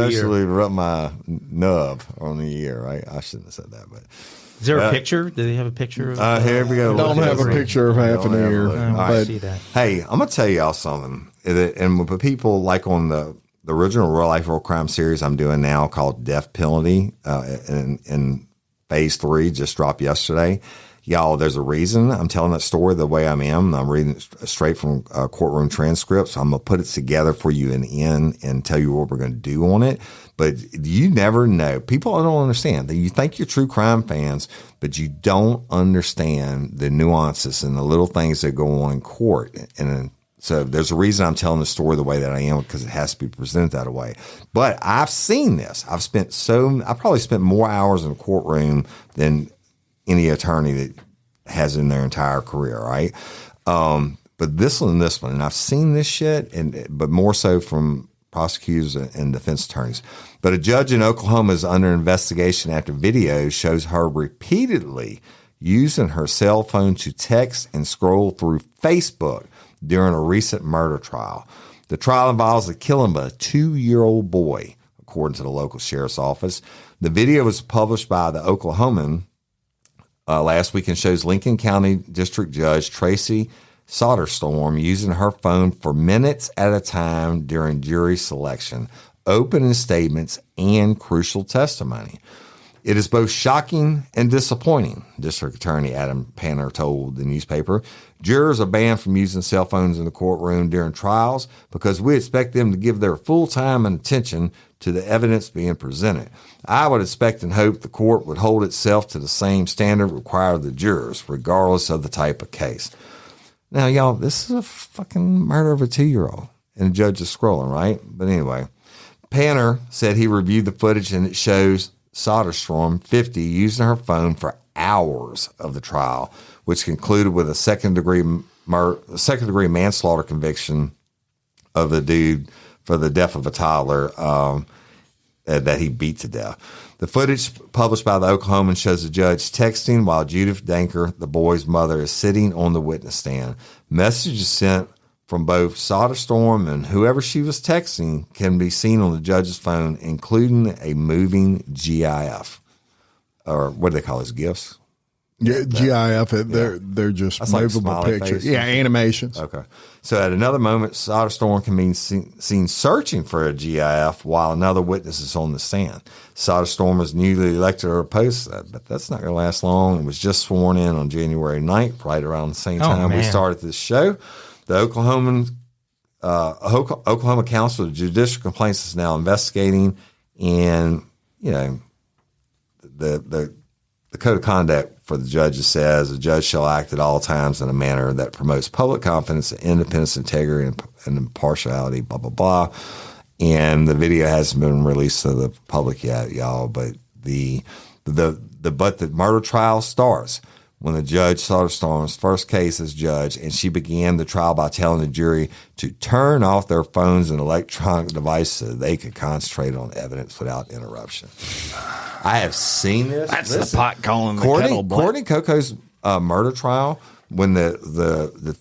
ear. Rub my nub on the ear, right? I shouldn't have said that, but is there a picture? Do they have a picture? Here we go. Don't have a picture of half an ear. I see that. Hey, I'm gonna tell y'all something, and with people like on the original Real Life Real Crime series I'm doing now called Death Penalty, in phase 3, just dropped yesterday. Y'all, there's a reason I'm telling that story the way I am. I'm reading it straight from courtroom transcripts. I'm going to put it together for you in the end and tell you what we're going to do on it. But you never know. People don't understand that you think you're true crime fans, but you don't understand the nuances and the little things that go on in court. And so there's a reason I'm telling the story the way that I am, because it has to be presented that way. But I've seen this. I probably spent more hours in a courtroom than any attorney that has in their entire career, right? But this one, and I've seen this shit, but more so from prosecutors and defense attorneys. But a judge in Oklahoma is under investigation after video shows her repeatedly using her cell phone to text and scroll through Facebook during a recent murder trial. The trial involves the killing of a 2-year-old boy, according to the local sheriff's office. The video was published by the Oklahoman last week and shows Lincoln County District Judge Tracy Soderstrom using her phone for minutes at a time during jury selection, opening statements, and crucial testimony. It is both shocking and disappointing, District Attorney Adam Panner told the newspaper. Jurors are banned from using cell phones in the courtroom during trials because we expect them to give their full time and attention to the evidence being presented. I would expect and hope the court would hold itself to the same standard required of the jurors, regardless of the type of case. Now, y'all, this is a fucking murder of a 2-year-old, and the judge is scrolling, right? But anyway, Panner said he reviewed the footage and it shows Soderstrom, 50, using her phone for hours of the trial, which concluded with a second degree manslaughter conviction of the dude for the death of a toddler that he beat to death. The footage published by the Oklahoman shows the judge texting while Judith Danker, the boy's mother, is sitting on the witness stand. Messages sent from both Soderstrom and whoever she was texting can be seen on the judge's phone, including a moving GIF. Or what do they call those GIFs? Yeah, GIF. They're just that's movable like pictures. Yeah, animations. Okay. So at another moment, Soderstrom can be seen searching for a GIF while another witness is on the stand. Soderstrom is newly elected to her post, but that's not going to last long. It was just sworn in on January 9th, right around the same time we started this show. The Oklahoman Oklahoma Council of Judicial Complaints is now investigating, and the code of conduct for the judges says the judge shall act at all times in a manner that promotes public confidence, independence, integrity, and impartiality. Blah blah blah. And the video hasn't been released to the public yet, y'all. But the murder trial starts when the judge Soderstrom first case as judge, and she began the trial by telling the jury to turn off their phones and electronic devices so they could concentrate on evidence without interruption. I have seen this. That's the pot calling the kettle black. Courtney Coco's murder trial, when the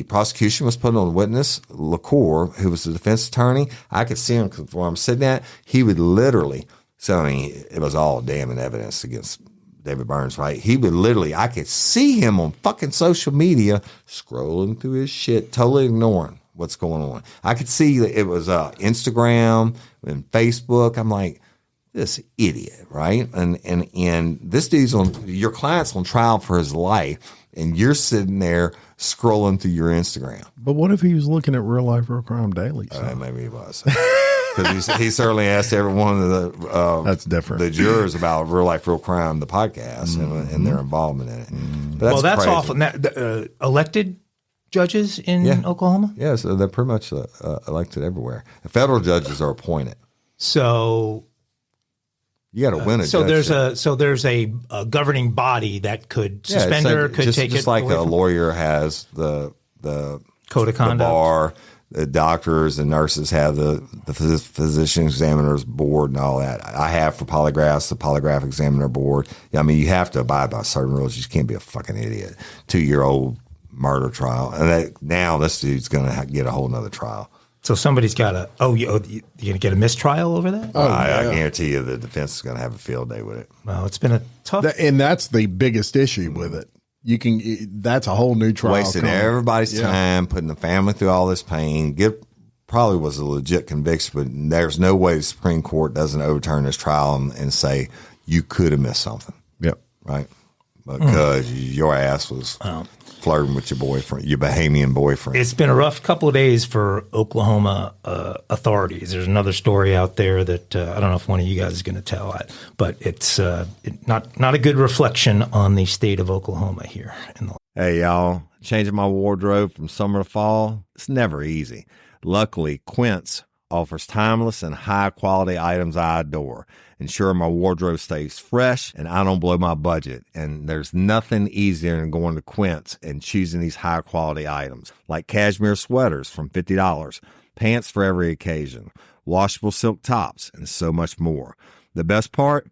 prosecution was putting on witness, LaCour, who was the defense attorney, I could see him where I'm sitting at. He would literally, it was all damning evidence against David Burns, right? He would literally, I could see him on fucking social media scrolling through his shit, totally ignoring what's going on. I could see that it was Instagram and Facebook. I'm like, this idiot, right? And this dude's your client's on trial for his life, and you're sitting there scrolling through your Instagram. But what if he was looking at Real Life, Real Crime Daily? Maybe he was. Because he certainly asked every one of the that's different. The jurors about Real Life, Real Crime, the podcast, and their involvement in it. But that's crazy. awful. Elected judges in Oklahoma? Yeah, so they're pretty much elected everywhere. The federal judges are appointed. So you got to win it. So there's a governing body that could suspend her, could take it. Just like a lawyer has the code of conduct. The bar. The doctors and nurses have the physician examiner's board and all that. I have for polygraphs, the polygraph examiner board. I mean, you have to abide by certain rules. You just can't be a fucking idiot. 2-year-old murder trial. And now this dude's going to get a whole nother trial. So somebody's got to, you're going to get a mistrial over that? I guarantee you the defense is going to have a field day with it. Well, it's been a tough. And that's the biggest issue with it. That's a whole new trial. Wasted everybody's time, putting the family through all this pain. Probably was a legit conviction, but there's no way the Supreme Court doesn't overturn this trial and say you could have missed something. Yep. Right? Because your ass was flirting with your boyfriend, your Bahamian boyfriend. It's been a rough couple of days for Oklahoma authorities. There's another story out there that I don't know if one of you guys is going to tell it, but it's not a good reflection on the state of Oklahoma here. Hey, y'all. Changing my wardrobe from summer to fall, it's never easy. Luckily, Quince offers timeless and high-quality items I adore, ensuring my wardrobe stays fresh and I don't blow my budget. And there's nothing easier than going to Quince and choosing these high-quality items, like cashmere sweaters from $50, pants for every occasion, washable silk tops, and so much more. The best part?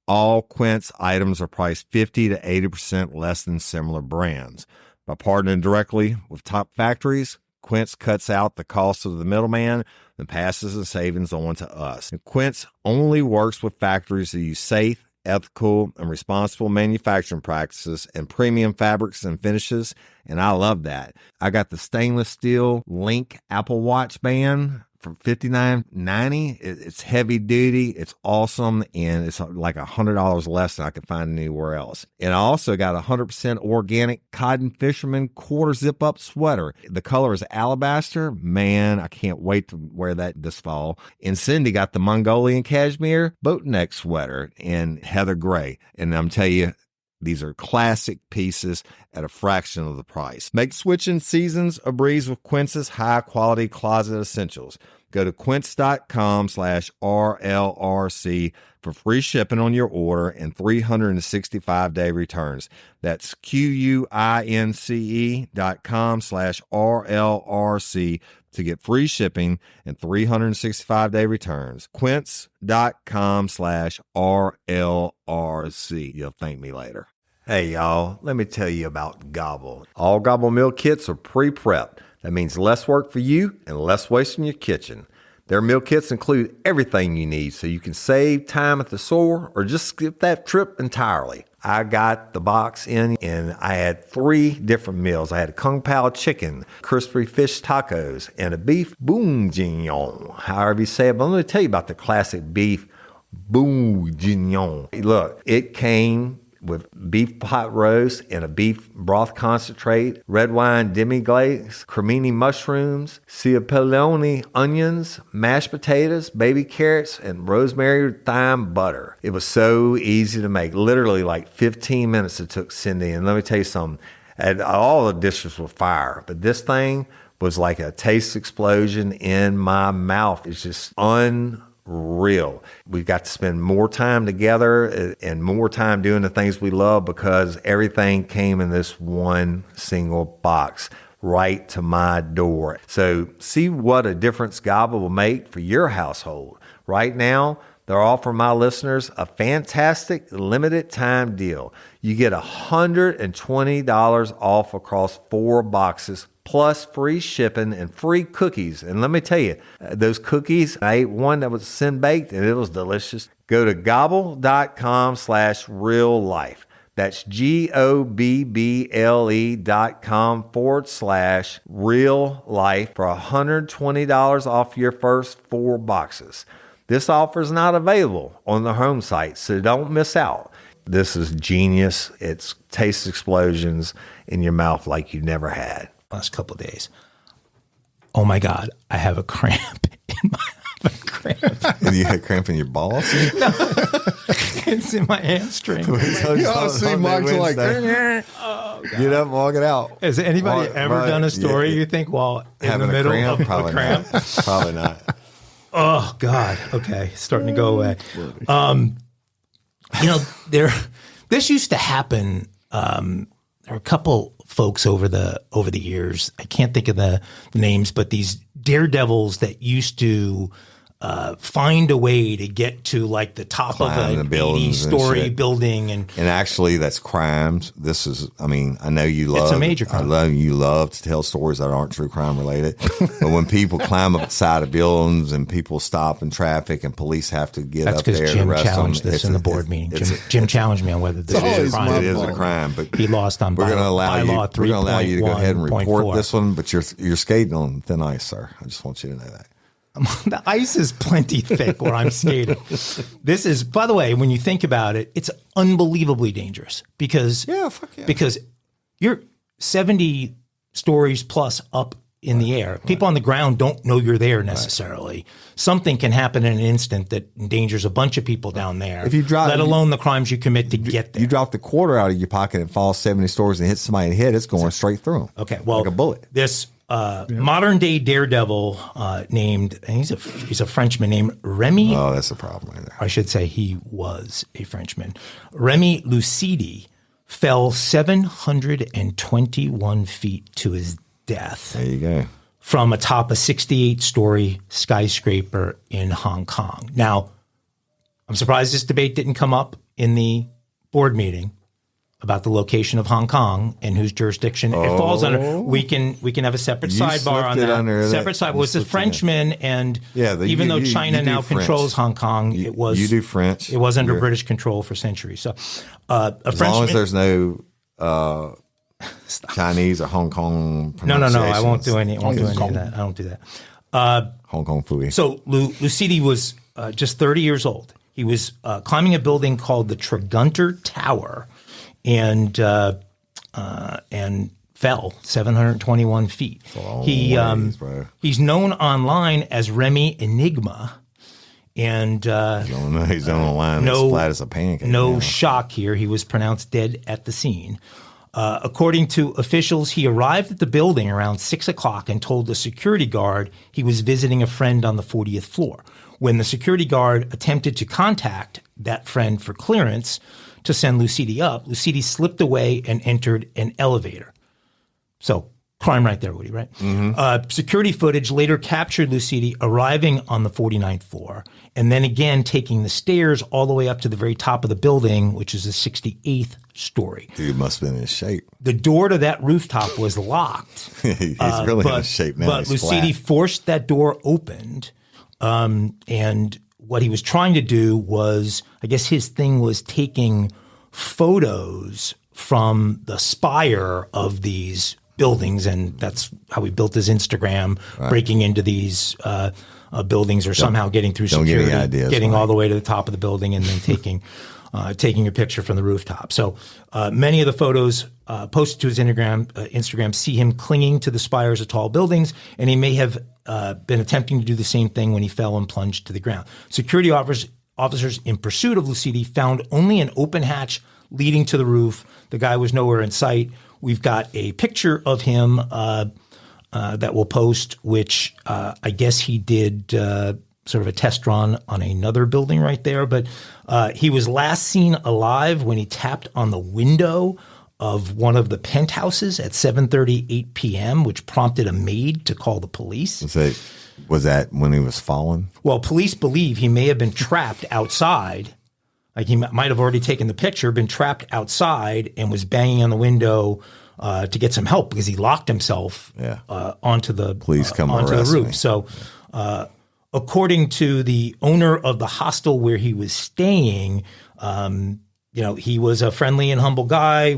All Quince items are priced 50 to 80% less than similar brands. By partnering directly with top factories, Quince cuts out the cost of the middleman and passes the savings on to us. And Quince only works with factories that use safe, ethical, and responsible manufacturing practices and premium fabrics and finishes, and I love that. I got the stainless steel Link Apple Watch band for $59.90. It's heavy duty, it's awesome, and it's like $100 less than I could find anywhere else. And I also got a 100% organic cotton fisherman quarter zip up sweater. The color is alabaster. Man, I can't wait to wear that this fall. And Cindy got the Mongolian cashmere boat neck sweater in heather gray. And I'm telling you, these are classic pieces at a fraction of the price. Make switching seasons a breeze with Quince's high-quality closet essentials. Go to quince.com/RLRC for free shipping on your order and 365-day returns. That's QUINCE.com/RLRC to get free shipping and 365-day returns. Quince.com/RLRC. You'll thank me later. Hey, y'all, let me tell you about Gobble. All Gobble meal kits are pre-prepped. That means less work for you and less waste in your kitchen. Their meal kits include everything you need so you can save time at the store or just skip that trip entirely. I got the box in and I had 3 different meals. I had a Kung Pao chicken, crispy fish tacos, and a beef bourguignon, however you say it. But let me tell you about the classic beef bourguignon. Look, it came with beef pot roast and a beef broth concentrate, red wine demi-glaze, cremini mushrooms, cipollone onions, mashed potatoes, baby carrots, and rosemary thyme butter. It was so easy to make. Literally like 15 minutes it took Cindy. And let me tell you something. And all the dishes were fire, but this thing was like a taste explosion in my mouth. It's just unreal. We've got to spend more time together and more time doing the things we love because everything came in this one single box right to my door. So see what a difference Gaba will make for your household. Right now, they're offering my listeners a fantastic limited time deal. You get $120 off across 4 boxes plus free shipping and free cookies. And let me tell you, those cookies, I ate one that was sin baked and it was delicious. Go to gobble.com/real life. That's GOBBLE.com/real life for $120 off your first 4 boxes. This offer is not available on the home site, so don't miss out. This is genius. It's taste explosions in your mouth like you never had. Last couple of days. Oh my God, I have a cramp in my And you had cramp in your balls? No, it's in my hamstring. You all see Mike's like, Oh, God. Get up, walk it out. Has anybody ever done a story you think while in Having the middle a cramp? of Probably a cramp? not. Probably not. Oh God. Okay. Starting to go away. This used to happen. There were a couple folks over the years. I can't think of the names, but these daredevils that used to find a way to get to like the top of an 80-story building, and actually that's crimes. This is, I mean, I know you love. It's a major crime. You love to tell stories that aren't true crime related, but when people climb up the side of buildings and people stop in traffic and police have to get that's up there because to Jim arrest them, challenged this in the board meeting. Jim challenged me on whether this is a crime. It is a crime, but he lost on we're going to allow you. bylaw 3.1. We're going to allow you to go ahead and report 1.4. this one, but you're skating on thin ice, sir. I just want you to know that. The ice is plenty thick where I'm skating. This is, by the way, when you think about it, it's unbelievably dangerous because because you're 70 stories plus up in the air. People on the ground don't know you're there necessarily. Right. Something can happen in an instant that endangers a bunch of people down there. If you drop, let alone the crimes you commit to get there. You drop the quarter out of your pocket and fall 70 stories and hit somebody in the head, it's going straight through them. Okay, well, like a bullet. This modern day daredevil named, and he's a Frenchman named Remi. Oh, that's the problem right there. I should say he was a Frenchman. Remi Lucidi fell 721 feet to his death. There you go. From atop a 68-story skyscraper in Hong Kong. Now, I'm surprised this debate didn't come up in the board meeting about the location of Hong Kong and whose jurisdiction it falls under. We can have a separate sidebar on that. Separate sidebar. It was a Frenchman, and even though China now controls Hong Kong, you do French. It was under British control for centuries. So, as long as there's no Chinese or Hong Kong pronunciations. No. I won't do any of that. I don't do that. Hong Kong Fooey. So Lucidi was just 30 years old. He was climbing a building called the Tregunter Tower, and fell 721 feet. He's known online as Remi Enigma, and he's on the line as flat as a pancake. No shock here. He was pronounced dead at the scene. According to officials, he arrived at the building around 6 o'clock and told the security guard he was visiting a friend on the 40th floor. When the security guard attempted to contact that friend for clearance to send Lucidi up, Lucidi slipped away and entered an elevator. So, crime right there, Woody, right? Mm-hmm. Security footage later captured Lucidi arriving on the 49th floor and then again taking the stairs all the way up to the very top of the building, which is the 68th story. Dude must have been in shape. The door to that rooftop was locked. He's really in shape now. But Lucidi forced that door opened, and what he was trying to do was, I guess his thing was taking photos from the spire of these buildings, and that's how he built his Instagram, breaking into these buildings or somehow getting through security, getting all the way to the top of the building, and then taking a picture from the rooftop. So many of the photos posted to his Instagram see him clinging to the spires of tall buildings, and he may have been attempting to do the same thing when he fell and plunged to the ground. Security officers in pursuit of Lucidi found only an open hatch leading to the roof. The guy was nowhere in sight. We've got a picture of him that we'll post, which I guess he did sort of a test run on another building right there. But he was last seen alive when he tapped on the window of one of the penthouses at 7:38 p.m., which prompted a maid to call the police. Was that when he was falling? Well, police believe he may have been trapped outside. Like he might have already taken the picture, been trapped outside, and was banging on the window to get some help because he locked himself onto the roof. Me. So, according to the owner of the hostel where he was staying, he was a friendly and humble guy.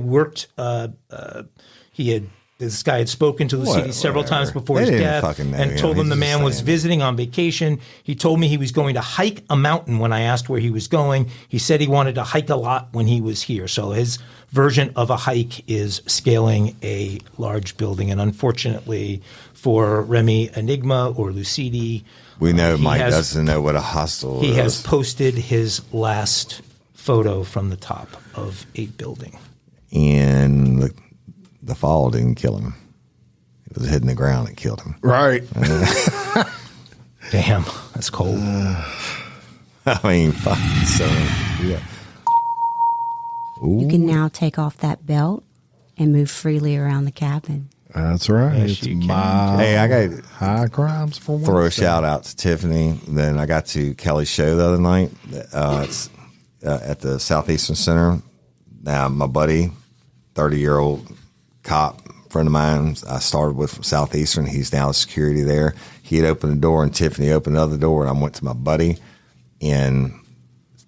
This guy had spoken to Lucidi several times before his death and told him the man was visiting on vacation. He told me he was going to hike a mountain when I asked where he was going. He said he wanted to hike a lot when he was here. So his version of a hike is scaling a large building. And unfortunately for Remi Enigma or Lucidi, we know Mike doesn't know what a hostel is. He has posted his last photo from the top of a building. And the fall didn't kill him. It was hitting the ground that killed him. Right. Damn, that's cold. I mean, fucking so, yeah. You can now take off that belt and move freely around the cabin. That's right. Yes, It's you can. my Hey, I got high crimes for throw a Wednesday. shout out to Tiffany. Then I got to Kelly's show the other night. It's at the Southeastern Center. Now, my buddy, 30-year-old cop friend of mine, I started with from Southeastern. He's now security there. He had opened the door, and Tiffany opened the other door, and I went to my buddy, and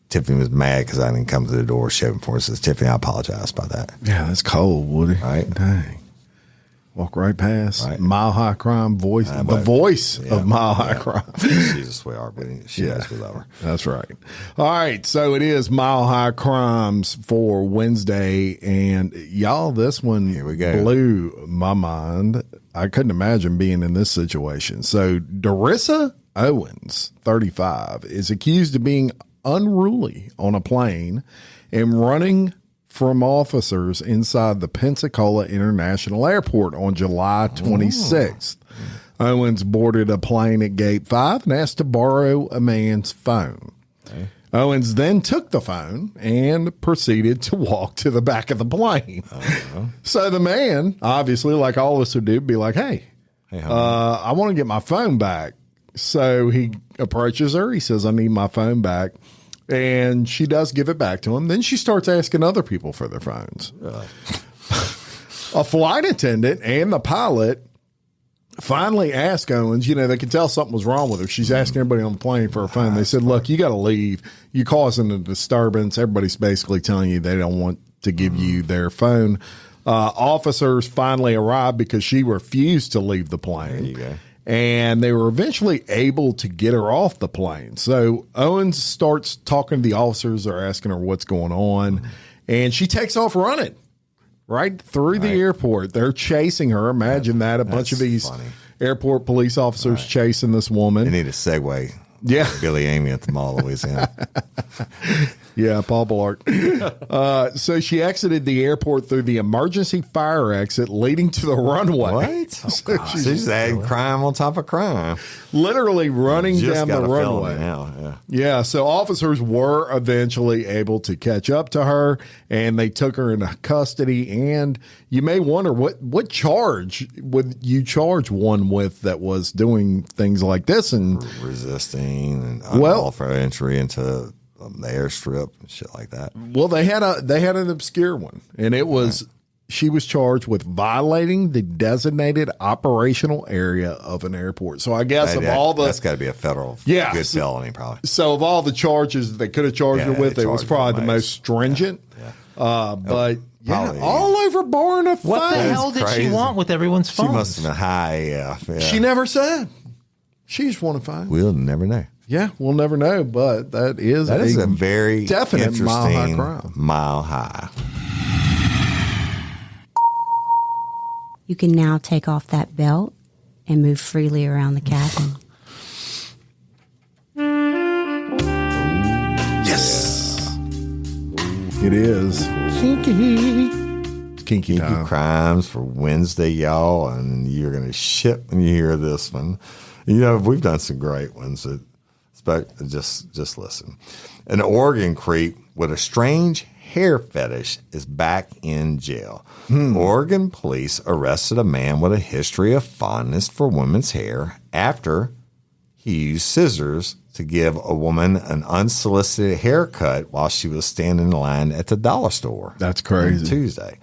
Tiffany was mad because I didn't come to the door, showed him for her. Says, Tiffany, I apologize about that. Yeah, that's cold, Woody. Right. Dang. Walk right past. Right. Mile High Crime voice. The voice of Mile High Crime. She's a sweetheart, but she knows we love her. That's right. All right. So it is Mile High Crimes for Wednesday. And y'all, this one Here we go. blew my mind. I couldn't imagine being in this situation. So Darissa Owens, 35, is accused of being unruly on a plane and running from officers inside the Pensacola International Airport on July 26th. Owens boarded a plane at Gate 5 and asked to borrow a man's phone. Okay. Owens then took the phone and proceeded to walk to the back of the plane. So the man, obviously, like all of us would do, be like, hey, I want to get my phone back. So he approaches her. He says, I need my phone back. And she does give it back to him. Then she starts asking other people for their phones. A flight attendant and the pilot finally asked Owens, they could tell something was wrong with her. She's asking everybody on the plane for her phone. They said, look, you got to leave. You're causing a disturbance. Everybody's basically telling you they don't want to give you their phone. Officers finally arrived because she refused to leave the plane. There you go. And they were eventually able to get her off the plane. So Owens starts talking to the officers. They're asking her what's going on. And she takes off running right through the airport. They're chasing her. Imagine that. A bunch of these airport police officers chasing this woman. They need a segue. Yeah. Billy Amy at the Mall of Louisiana. Yeah, Paul Blart. So she exited the airport through the emergency fire exit leading to the runway. What? So she's adding crime on top of crime. Literally running Just down got the a runway. felony now. Yeah, so officers were eventually able to catch up to her, and they took her into custody. And you may wonder, what charge would you charge one with that was doing things like this? And Resisting and unlawful entry into the airstrip and shit like that. Well, they had an obscure one, and it was she was charged with violating the designated operational area of an airport. So I guess that's got to be a federal good felony probably. So of all the charges that they could have charged her with, it was probably the most stringent. But Probably. all over Barna. What the That's hell did crazy. she want with everyone's She phones? must have been high AF. Yeah. She never said. She just wanted fine. We'll never know. Yeah, we'll never know, but that is a very definite interesting mile-high crime. Mile high. You can now take off that belt and move freely around the cabin. Yes. It is. Kinky. It's kinky Kinky time. crimes for Wednesday, y'all, and you're going to shit when you hear this one. You know, we've done some great ones. Just listen. An Oregon creep with a strange hair fetish is back in jail. Oregon police arrested a man with a history of fondness for women's hair after he used scissors to give a woman an unsolicited haircut while she was standing in line at the dollar store. That's crazy. On Tuesday.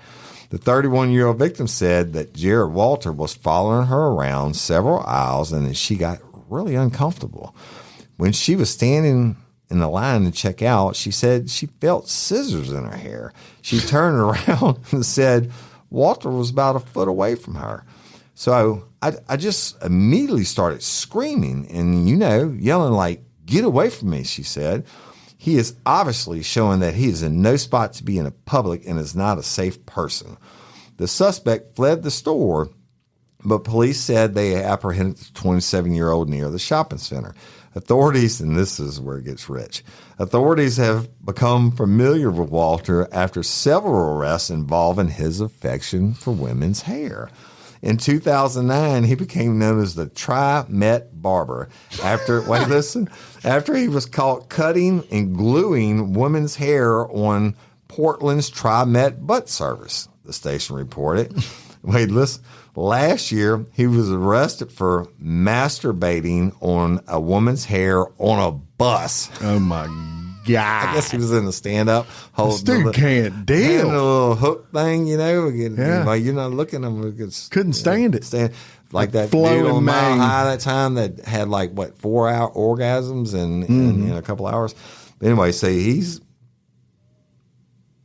The 31-year-old victim said that Jared Walter was following her around several aisles and that she got really uncomfortable. When she was standing in the line to check out, she said she felt scissors in her hair. She turned around and said Walter was about a foot away from her. So I just immediately started screaming and, yelling like, "Get away from me," she said. He is obviously showing that he is in no spot to be in a public and is not a safe person. The suspect fled the store, but police said they apprehended the 27-year-old near the shopping center. Authorities, and this is where it gets rich, authorities have become familiar with Walter after several arrests involving his affection for women's hair. In 2009, he became known as the Tri-Met Barber after he was caught cutting and gluing women's hair on Portland's Tri-Met Butt Service, the station reported. Wait, listen. Last year, he was arrested for masturbating on a woman's hair on a bus. Oh, my God. I guess he was in a stand-up. This dude can't deal. A little hook thing, Yeah. While you're not looking at him. Couldn't stand it. Like that Flowing dude on Mile mane. High that time that had 4-hour orgasms in a couple hours. But anyway, so he's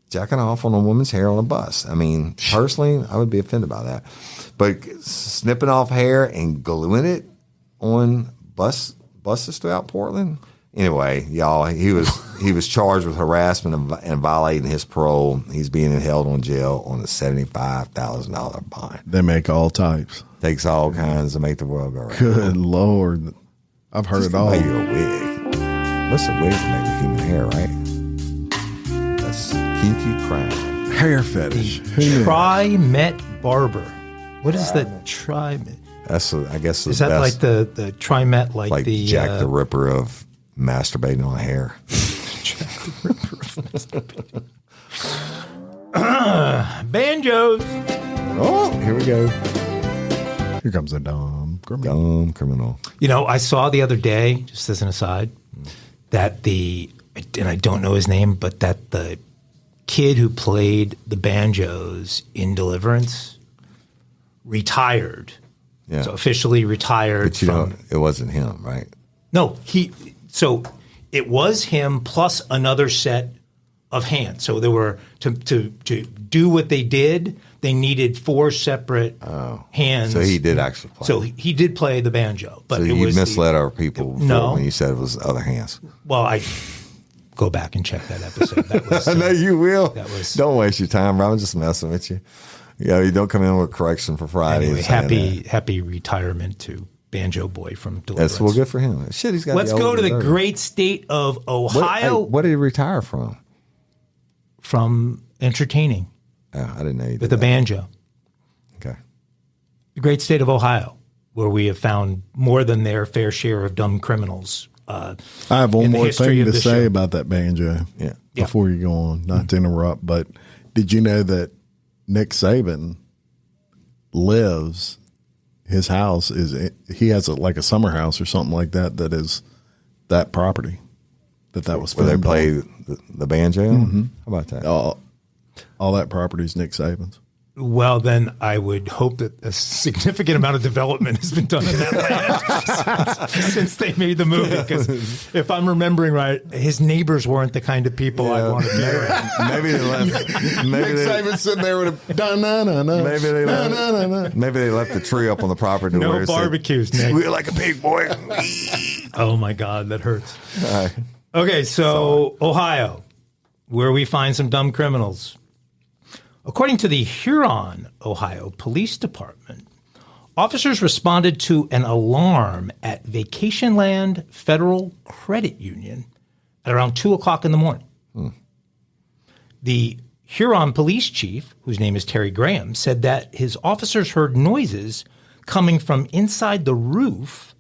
jacking off on a woman's hair on a bus. I mean, personally, I would be offended by that. But snipping off hair and gluing it on buses throughout Portland. Anyway, y'all, he was charged with harassment and violating his parole. He's being held on jail on a $75,000 bond. They make all types. Takes all kinds to make the world go round. Good Lord. I've heard it all. Buy you a wig. What's a wig made with human hair, right? That's kinky crime. Hair fetish. Who knew? Tri-Met Barber. What is the Tri-Met? That's I guess Is that best, like the Tri-Met, like the Jack the Ripper of masturbating on hair? Jack the Ripper of masturbating. Banjos. Oh, here we go. Here comes a dumb criminal. Dumb criminal. I saw the other day, just as an aside, that and I don't know his name, but that the kid who played the banjos in Deliverance retired. Yeah. So officially retired. But it wasn't him, right? No, so it was him plus another set of hands. So there were to do what they did, they needed 4 separate hands. So he did actually play. So he did play the banjo, but so it you was misled our people No. when you said it was other hands. Well, I go back and check that episode. That was I know you will. That was- Don't waste your time, bro. I'm just messing with you. You don't come in with correction for Friday. anyway, happy retirement to Banjo Boy from Deliverance. That's well, good for him. Shit, he's got. Let's go to the great state of Ohio. What did he retire from? From entertaining Oh, I didn't know you did with a that. banjo. Okay. The great state of Ohio, where we have found more than their fair share of dumb criminals. I have one in the more history thing of to the say show. about that banjo Yeah. before you go on. Not to interrupt, but did you know that Nick Saban lives, his house he has a summer house or something like that is that property that was Where they filmed play on. the banjo? How about that? All that property is Nick Saban's. Well, then I would hope that a significant amount of development has been done in that land since they made the movie. Because if I'm remembering right, his neighbors weren't the kind of people I wanted to be around. Maybe they left. Nick Saban sitting there with a da-na-na-na. Maybe they left the tree up on the property. No where it said, barbecues, Nick. "Squeal like a pig, boy." Oh my God, that hurts. Okay, so Ohio, where we find some dumb criminals. According to the Huron, Ohio Police Department, officers responded to an alarm at Vacationland Federal Credit Union at around 2 o'clock in the morning. The Huron police chief, whose name is Terry Graham, said that his officers heard noises coming from inside the roof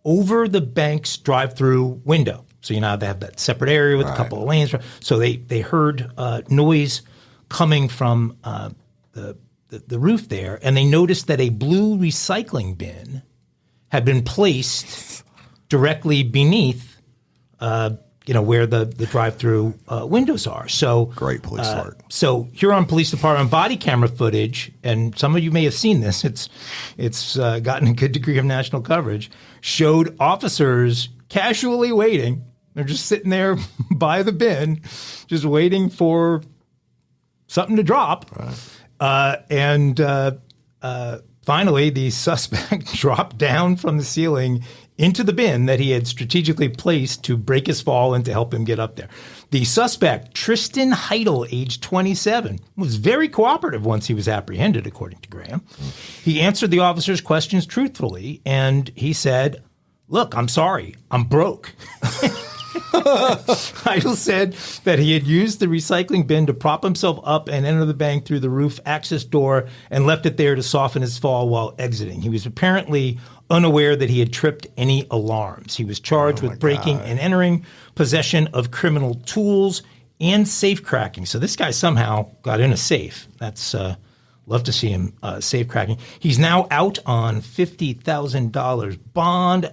over the bank's drive-through window. So, you know, they have that separate area with a couple of lanes. So they heard noise coming from the roof there, and they noticed that a blue recycling bin had been placed directly beneath, where the drive-through windows are. So Great police work. So Huron Police Department body camera footage, and some of you may have seen this. It's gotten a good degree of national coverage. Showed officers casually waiting. They're just sitting there by the bin, just waiting for something to drop. Right. Finally, the suspect dropped down from the ceiling into the bin that he had strategically placed to break his fall and to help him get up there. The suspect, Tristan Heidel, age 27, was very cooperative once he was apprehended, according to Graham. He answered the officer's questions truthfully, and he said, "Look, I'm sorry, I'm broke." Heidel said that he had used the recycling bin to prop himself up and enter the bank through the roof access door and left it there to soften his fall while exiting. He was apparently unaware that he had tripped any alarms. He was charged with breaking and entering, possession of criminal tools, and safe cracking. So this guy somehow got in a safe. That's love to see him safe cracking. He's now out on $50,000 bond.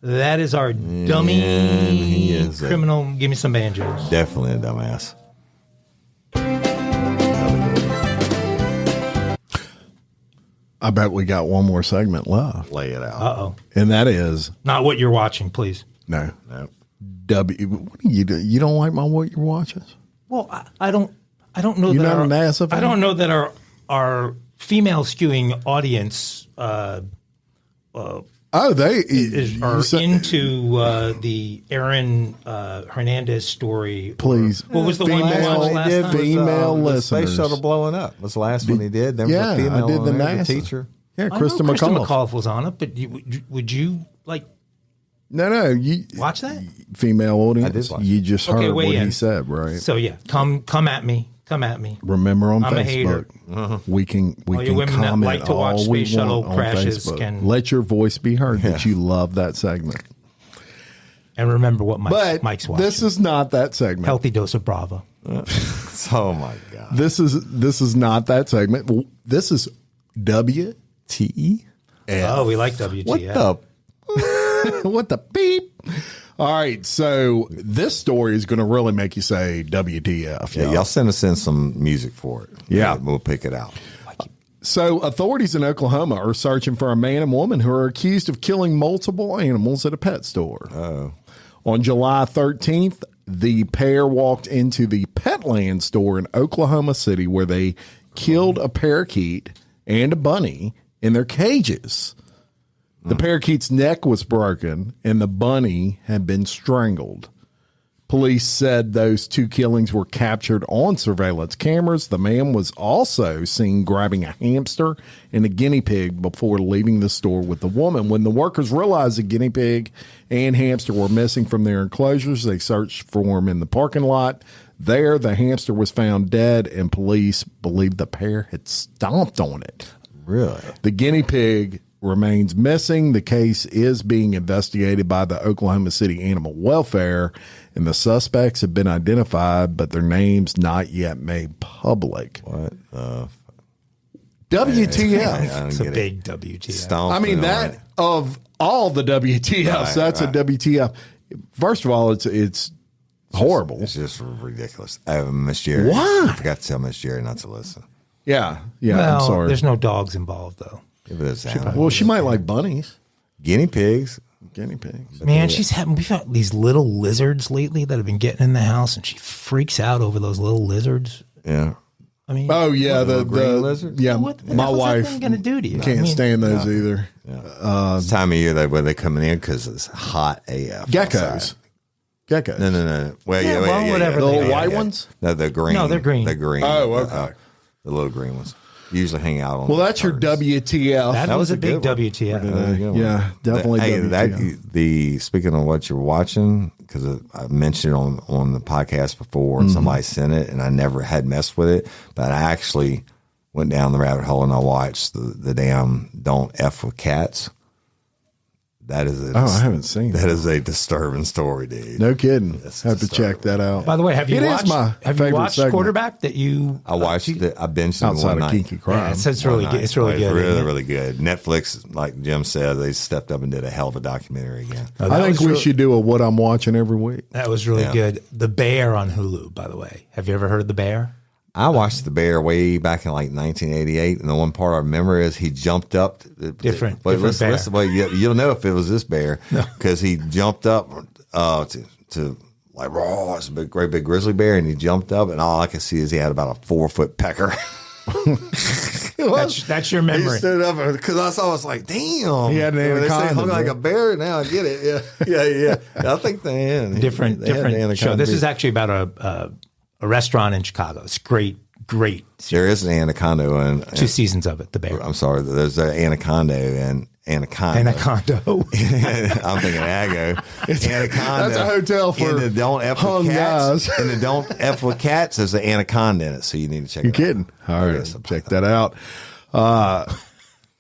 That is our dummy criminal. Give me some banjos. Definitely a dumbass. I bet we got one more segment left. Lay it out. Uh-oh. And that is Not what you're watching, please. no. Nope. What do you do? You don't like my what you're watching? Well, I don't know You're that not an ass of I it? don't know that our female skewing audience They are into the Aaron Hernandez story. Please. What was the one that Female- was last did time? female the listeners. space shuttle blowing up. Was the last one he did. There was Yeah, a female I did the on there, NASA. teacher. Yeah, I know Krista Krista McCall. McAuliffe was on it, but would you like No, you watch that? female audience. I did watch You just Okay, heard weigh what in. he said, right? So yeah, come at me. Come at me. Remember on I'm a hater. Facebook, we can All you women that comment like to watch all we space shuttle want on crashes Facebook. can- Let your voice be heard that you love that segment. And remember what But Mike's watching. this is not that segment. Healthy dose of Bravo. Oh my God. This is not that segment. This is WTF. Oh, we like WTF. What the? What the beep? All right, so this story is going to really make you say WTF. Yeah, y'all send us in some music for it. Yeah. We'll pick it out. So authorities in Oklahoma are searching for a man and woman who are accused of killing multiple animals at a pet store. Oh. On July 13th, the pair walked into the Petland store in Oklahoma City where they killed a parakeet and a bunny in their cages. The parakeet's neck was broken and the bunny had been strangled. Police said those two killings were captured on surveillance cameras. The man was also seen grabbing a hamster and a guinea pig before leaving the store with the woman. When the workers realized the guinea pig and hamster were missing from their enclosures, they searched for them in the parking lot. There, the hamster was found dead, and police believed the pair had stomped on it. Really? The guinea pig remains missing. The case is being investigated by the Oklahoma City Animal Welfare, and the suspects have been identified, but their names not yet made public. What? WTF. It's a big WTF. I mean, that of all the WTFs, that's a WTF. First of all, it's horrible. It's just ridiculous. I have Miss Jerry. Why? I forgot to tell Miss Jerry not to listen. Yeah. Well, I'm sorry. there's no dogs involved, though. If it's Well, she might like bunnies, guinea pigs. guinea pigs. Man, we've had these little lizards lately that have been getting in the house, and she freaks out over those little lizards. Yeah. I mean, Oh yeah, the green lizards? Yeah, what the my hell is that wife thing gonna do to you? can't stand those either. It's time of year where they're coming in because it's hot AF. Geckos. outside. Geckos. No. Well, whatever. The they little are. white ones. No, they're green. No, they're green. They're green. Oh, okay. The little green ones usually hang out on. Well, that's your curtains. WTF. That was a big good one. WTF. Yeah, definitely Hey, WTF. speaking of what you're watching, because I mentioned it on the podcast before, and somebody sent it, and I never had messed with it, but I actually went down the rabbit hole and I watched the damn "Don't F with Cats." That is I haven't seen that. Is a disturbing story, dude. No kidding. That's Have to disturbing. check that out. By the way, have you It is watched? my Have you favorite watched segment. Quarterback? That you? I watched it. I binged it Outside one of night. Kinky Crime. Yeah, it's really good. It's really good. Really, isn't it? really good. Netflix, like Jim said, they stepped up and did a hell of a documentary again. No, I that think was we real- should do a what I'm watching every week. That was really Yeah. good. The Bear on Hulu, by the way. Have you ever heard of The Bear? I watched The Bear way back in like 1988, and the one part I remember is he jumped up. Different listen, bear. listen, wait, you'll know if it was this bear because he jumped up to like, raw, it's a great big grizzly bear, and he jumped up, and all I could see is he had about a 4-foot pecker. That's your memory. He stood up because I was like, "Damn!" He had an They say anaconda, hung like bro. a bear. Now I get it. Yeah. I think they had different they had the anaconda show. This bear. is actually about a restaurant in Chicago. It's great. There is an anaconda and 2 seasons of it. The Bear. I'm sorry, there's an anaconda and anaconda. Anaconda. I'm thinking Ago. Anaconda. That's a hotel for in the Don't F hung with cats. guys. In the Don't F with cats, there's an anaconda in it, so you need to check You it kidding? out. All right, Yes, check that out.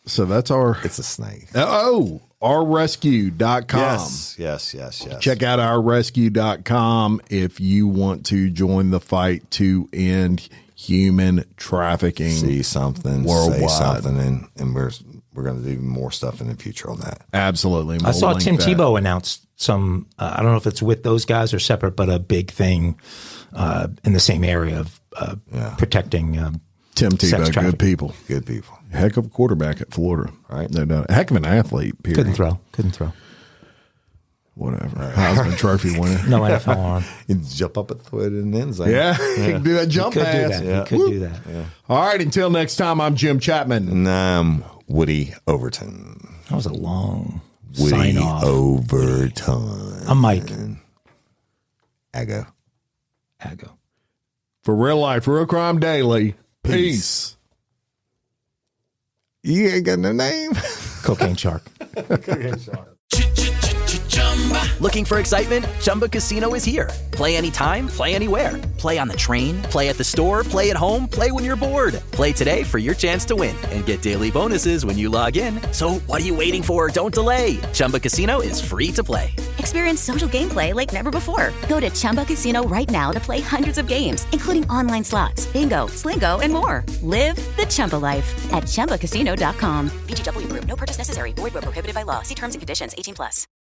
So that's our It's a snake. ourrescue.com. Yes. Check out ourrescue.com if you want to join the fight to end human trafficking. See something, worldwide. say something, and we're going to do more stuff in the future on that. Absolutely. I saw We'll Tim link that. Tebow announce some. I don't know if it's with those guys or separate, but a big thing in the same area of protecting. Tim sex Tebow, trafficking. good people. Good people. Heck of a quarterback at Florida. Right. No doubt. Heck of an athlete, period. Couldn't throw. Whatever. Heisman Trophy winner. No NFL arm. You jump up and throw it in the end zone. Yeah, he can do that jump Could pass. do that. Yeah. He could do that. All right, until next time, I'm Jim Chapman. And I'm Woody Overton. That was a long Woody sign off. Overton. I'm Mike. Ago. For Real Life, Real Crime Daily, peace. You ain't got no name. Cocaine Shark. Looking for excitement? Chumba Casino is here. Play anytime, play anywhere. Play on the train, play at the store, play at home, play when you're bored. Play today for your chance to win and get daily bonuses when you log in. So what are you waiting for? Don't delay. Chumba Casino is free to play. Experience social gameplay like never before. Go to Chumba Casino right now to play hundreds of games, including online slots, bingo, Slingo, and more. Live the Chumba life at ChumbaCasino.com. VGW Group. No purchase necessary. Void where prohibited by law. See terms and conditions. 18+.